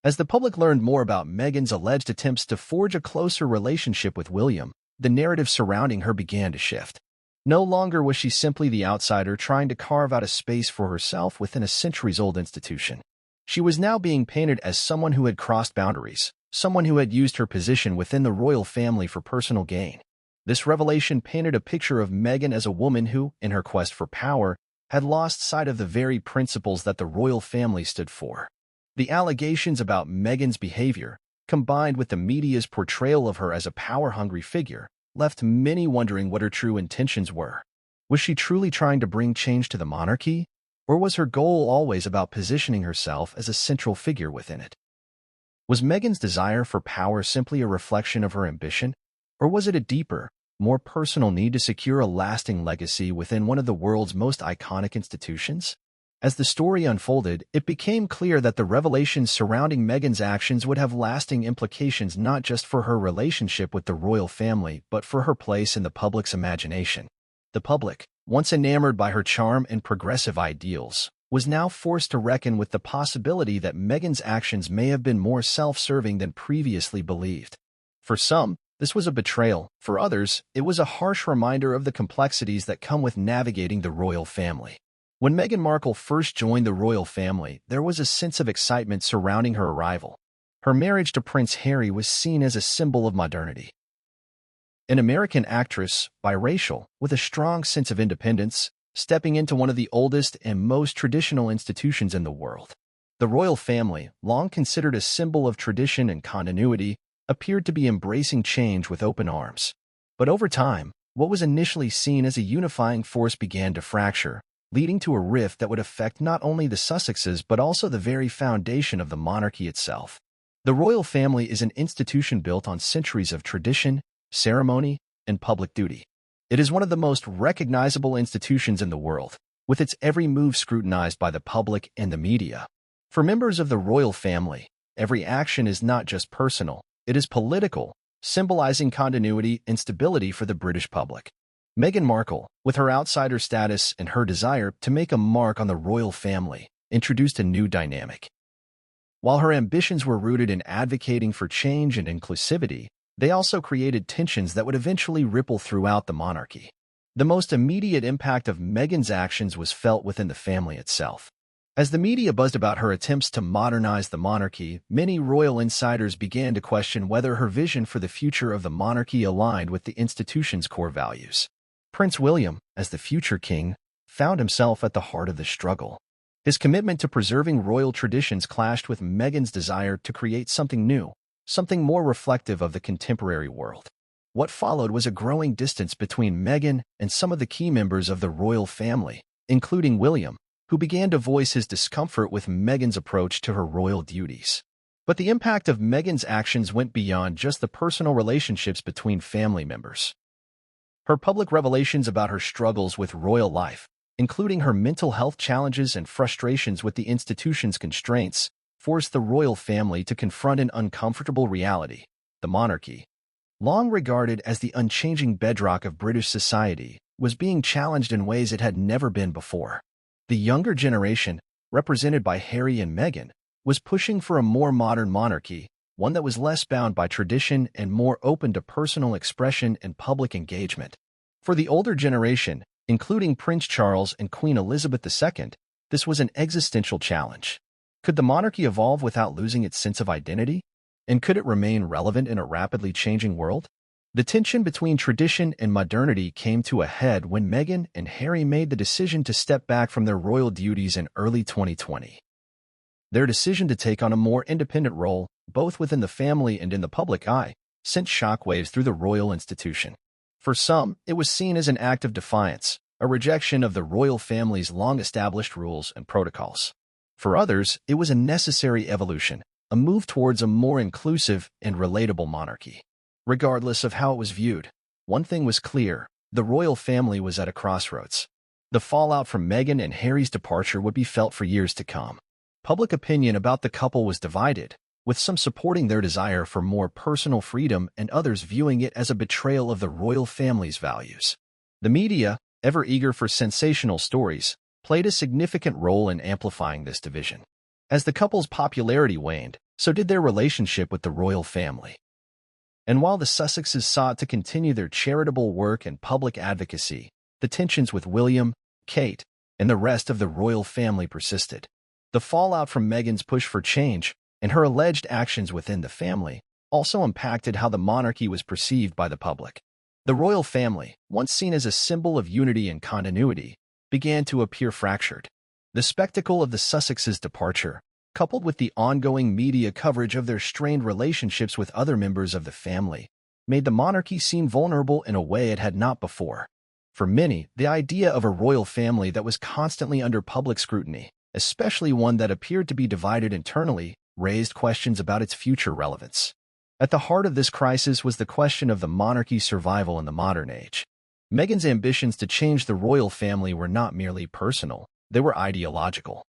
As the public learned more about Meghan's alleged attempts to forge a closer relationship with William, the narrative surrounding her began to shift. No longer was she simply the outsider trying to carve out a space for herself within a centuries-old institution. She was now being painted as someone who had crossed boundaries, someone who had used her position within the royal family for personal gain. This revelation painted a picture of Meghan as a woman who, in her quest for power, had lost sight of the very principles that the royal family stood for. The allegations about Meghan's behavior, combined with the media's portrayal of her as a power-hungry figure, left many wondering what her true intentions were. Was she truly trying to bring change to the monarchy, or was her goal always about positioning herself as a central figure within it? Was Meghan's desire for power simply a reflection of her ambition, or was it a deeper, more personal need to secure a lasting legacy within one of the world's most iconic institutions? As the story unfolded, it became clear that the revelations surrounding Meghan's actions would have lasting implications not just for her relationship with the royal family but for her place in the public's imagination. The public, once enamored by her charm and progressive ideals, was now forced to reckon with the possibility that Meghan's actions may have been more self-serving than previously believed. For some, this was a betrayal. For others, it was a harsh reminder of the complexities that come with navigating the royal family. When Meghan Markle first joined the royal family, there was a sense of excitement surrounding her arrival. Her marriage to Prince Harry was seen as a symbol of modernity. An American actress, biracial, with a strong sense of independence, stepping into one of the oldest and most traditional institutions in the world. The royal family, long considered a symbol of tradition and continuity, appeared to be embracing change with open arms. But over time, what was initially seen as a unifying force began to fracture, leading to a rift that would affect not only the Sussexes but also the very foundation of the monarchy itself. The royal family is an institution built on centuries of tradition, ceremony, and public duty. It is one of the most recognizable institutions in the world, with its every move scrutinized by the public and the media. For members of the royal family, every action is not just personal, it is political, symbolizing continuity and stability for the British public. Meghan Markle, with her outsider status and her desire to make a mark on the royal family, introduced a new dynamic. While her ambitions were rooted in advocating for change and inclusivity, they also created tensions that would eventually ripple throughout the monarchy. The most immediate impact of Meghan's actions was felt within the family itself. As the media buzzed about her attempts to modernize the monarchy, many royal insiders began to question whether her vision for the future of the monarchy aligned with the institution's core values. Prince William, as the future king, found himself at the heart of the struggle. His commitment to preserving royal traditions clashed with Meghan's desire to create something new, something more reflective of the contemporary world. What followed was a growing distance between Meghan and some of the key members of the royal family, including William, who began to voice his discomfort with Meghan's approach to her royal duties. But the impact of Meghan's actions went beyond just the personal relationships between family members. Her public revelations about her struggles with royal life, including her mental health challenges and frustrations with the institution's constraints, forced the royal family to confront an uncomfortable reality. The monarchy, long regarded as the unchanging bedrock of British society, was being challenged in ways it had never been before. The younger generation, represented by Harry and Meghan, was pushing for a more modern monarchy, one that was less bound by tradition and more open to personal expression and public engagement. For the older generation, including Prince Charles and Queen Elizabeth II, this was an existential challenge. Could the monarchy evolve without losing its sense of identity? And could it remain relevant in a rapidly changing world? The tension between tradition and modernity came to a head when Meghan and Harry made the decision to step back from their royal duties in early 2020. Their decision to take on a more independent role, both within the family and in the public eye, sent shockwaves through the royal institution. For some, it was seen as an act of defiance, a rejection of the royal family's long-established rules and protocols. For others, it was a necessary evolution, a move towards a more inclusive and relatable monarchy. Regardless of how it was viewed, one thing was clear: the royal family was at a crossroads. The fallout from Meghan and Harry's departure would be felt for years to come. Public opinion about the couple was divided, with some supporting their desire for more personal freedom and others viewing it as a betrayal of the royal family's values. The media, ever eager for sensational stories, played a significant role in amplifying this division. As the couple's popularity waned, so did their relationship with the royal family. And while the Sussexes sought to continue their charitable work and public advocacy, the tensions with William, Kate, and the rest of the royal family persisted. The fallout from Meghan's push for change and her alleged actions within the family also impacted how the monarchy was perceived by the public. The royal family, once seen as a symbol of unity and continuity, began to appear fractured. The spectacle of the Sussexes' departure, coupled with the ongoing media coverage of their strained relationships with other members of the family, made the monarchy seem vulnerable in a way it had not before. For many, the idea of a royal family that was constantly under public scrutiny, especially one that appeared to be divided internally, raised questions about its future relevance. At the heart of this crisis was the question of the monarchy's survival in the modern age. Meghan's ambitions to change the royal family were not merely personal, they were ideological.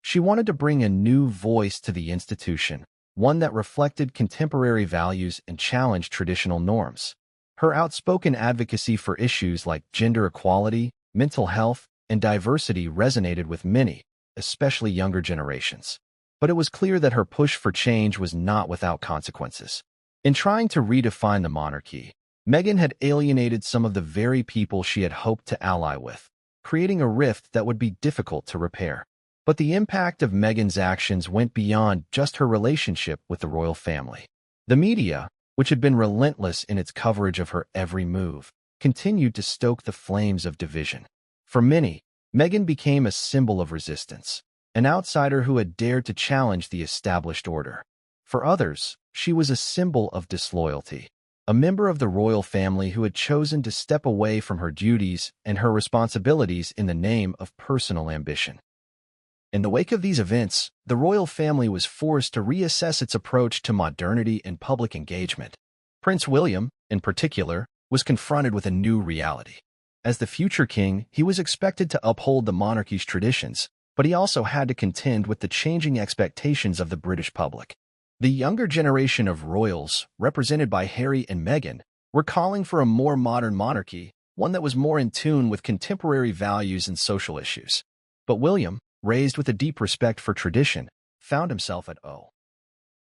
She wanted to bring a new voice to the institution, one that reflected contemporary values and challenged traditional norms. Her outspoken advocacy for issues like gender equality, mental health, and diversity resonated with many, especially younger generations. But it was clear that her push for change was not without consequences. In trying to redefine the monarchy, Meghan had alienated some of the very people she had hoped to ally with, creating a rift that would be difficult to repair. But the impact of Meghan's actions went beyond just her relationship with the royal family. The media, which had been relentless in its coverage of her every move, continued to stoke the flames of division. For many, Meghan became a symbol of resistance, an outsider who had dared to challenge the established order. For others, she was a symbol of disloyalty, a member of the royal family who had chosen to step away from her duties and her responsibilities in the name of personal ambition. In the wake of these events, the royal family was forced to reassess its approach to modernity and public engagement. Prince William, in particular, was confronted with a new reality. As the future king, he was expected to uphold the monarchy's traditions, but he also had to contend with the changing expectations of the British public. The younger generation of royals, represented by Harry and Meghan, were calling for a more modern monarchy, one that was more in tune with contemporary values and social issues. But William, raised with a deep respect for tradition, found himself at odds.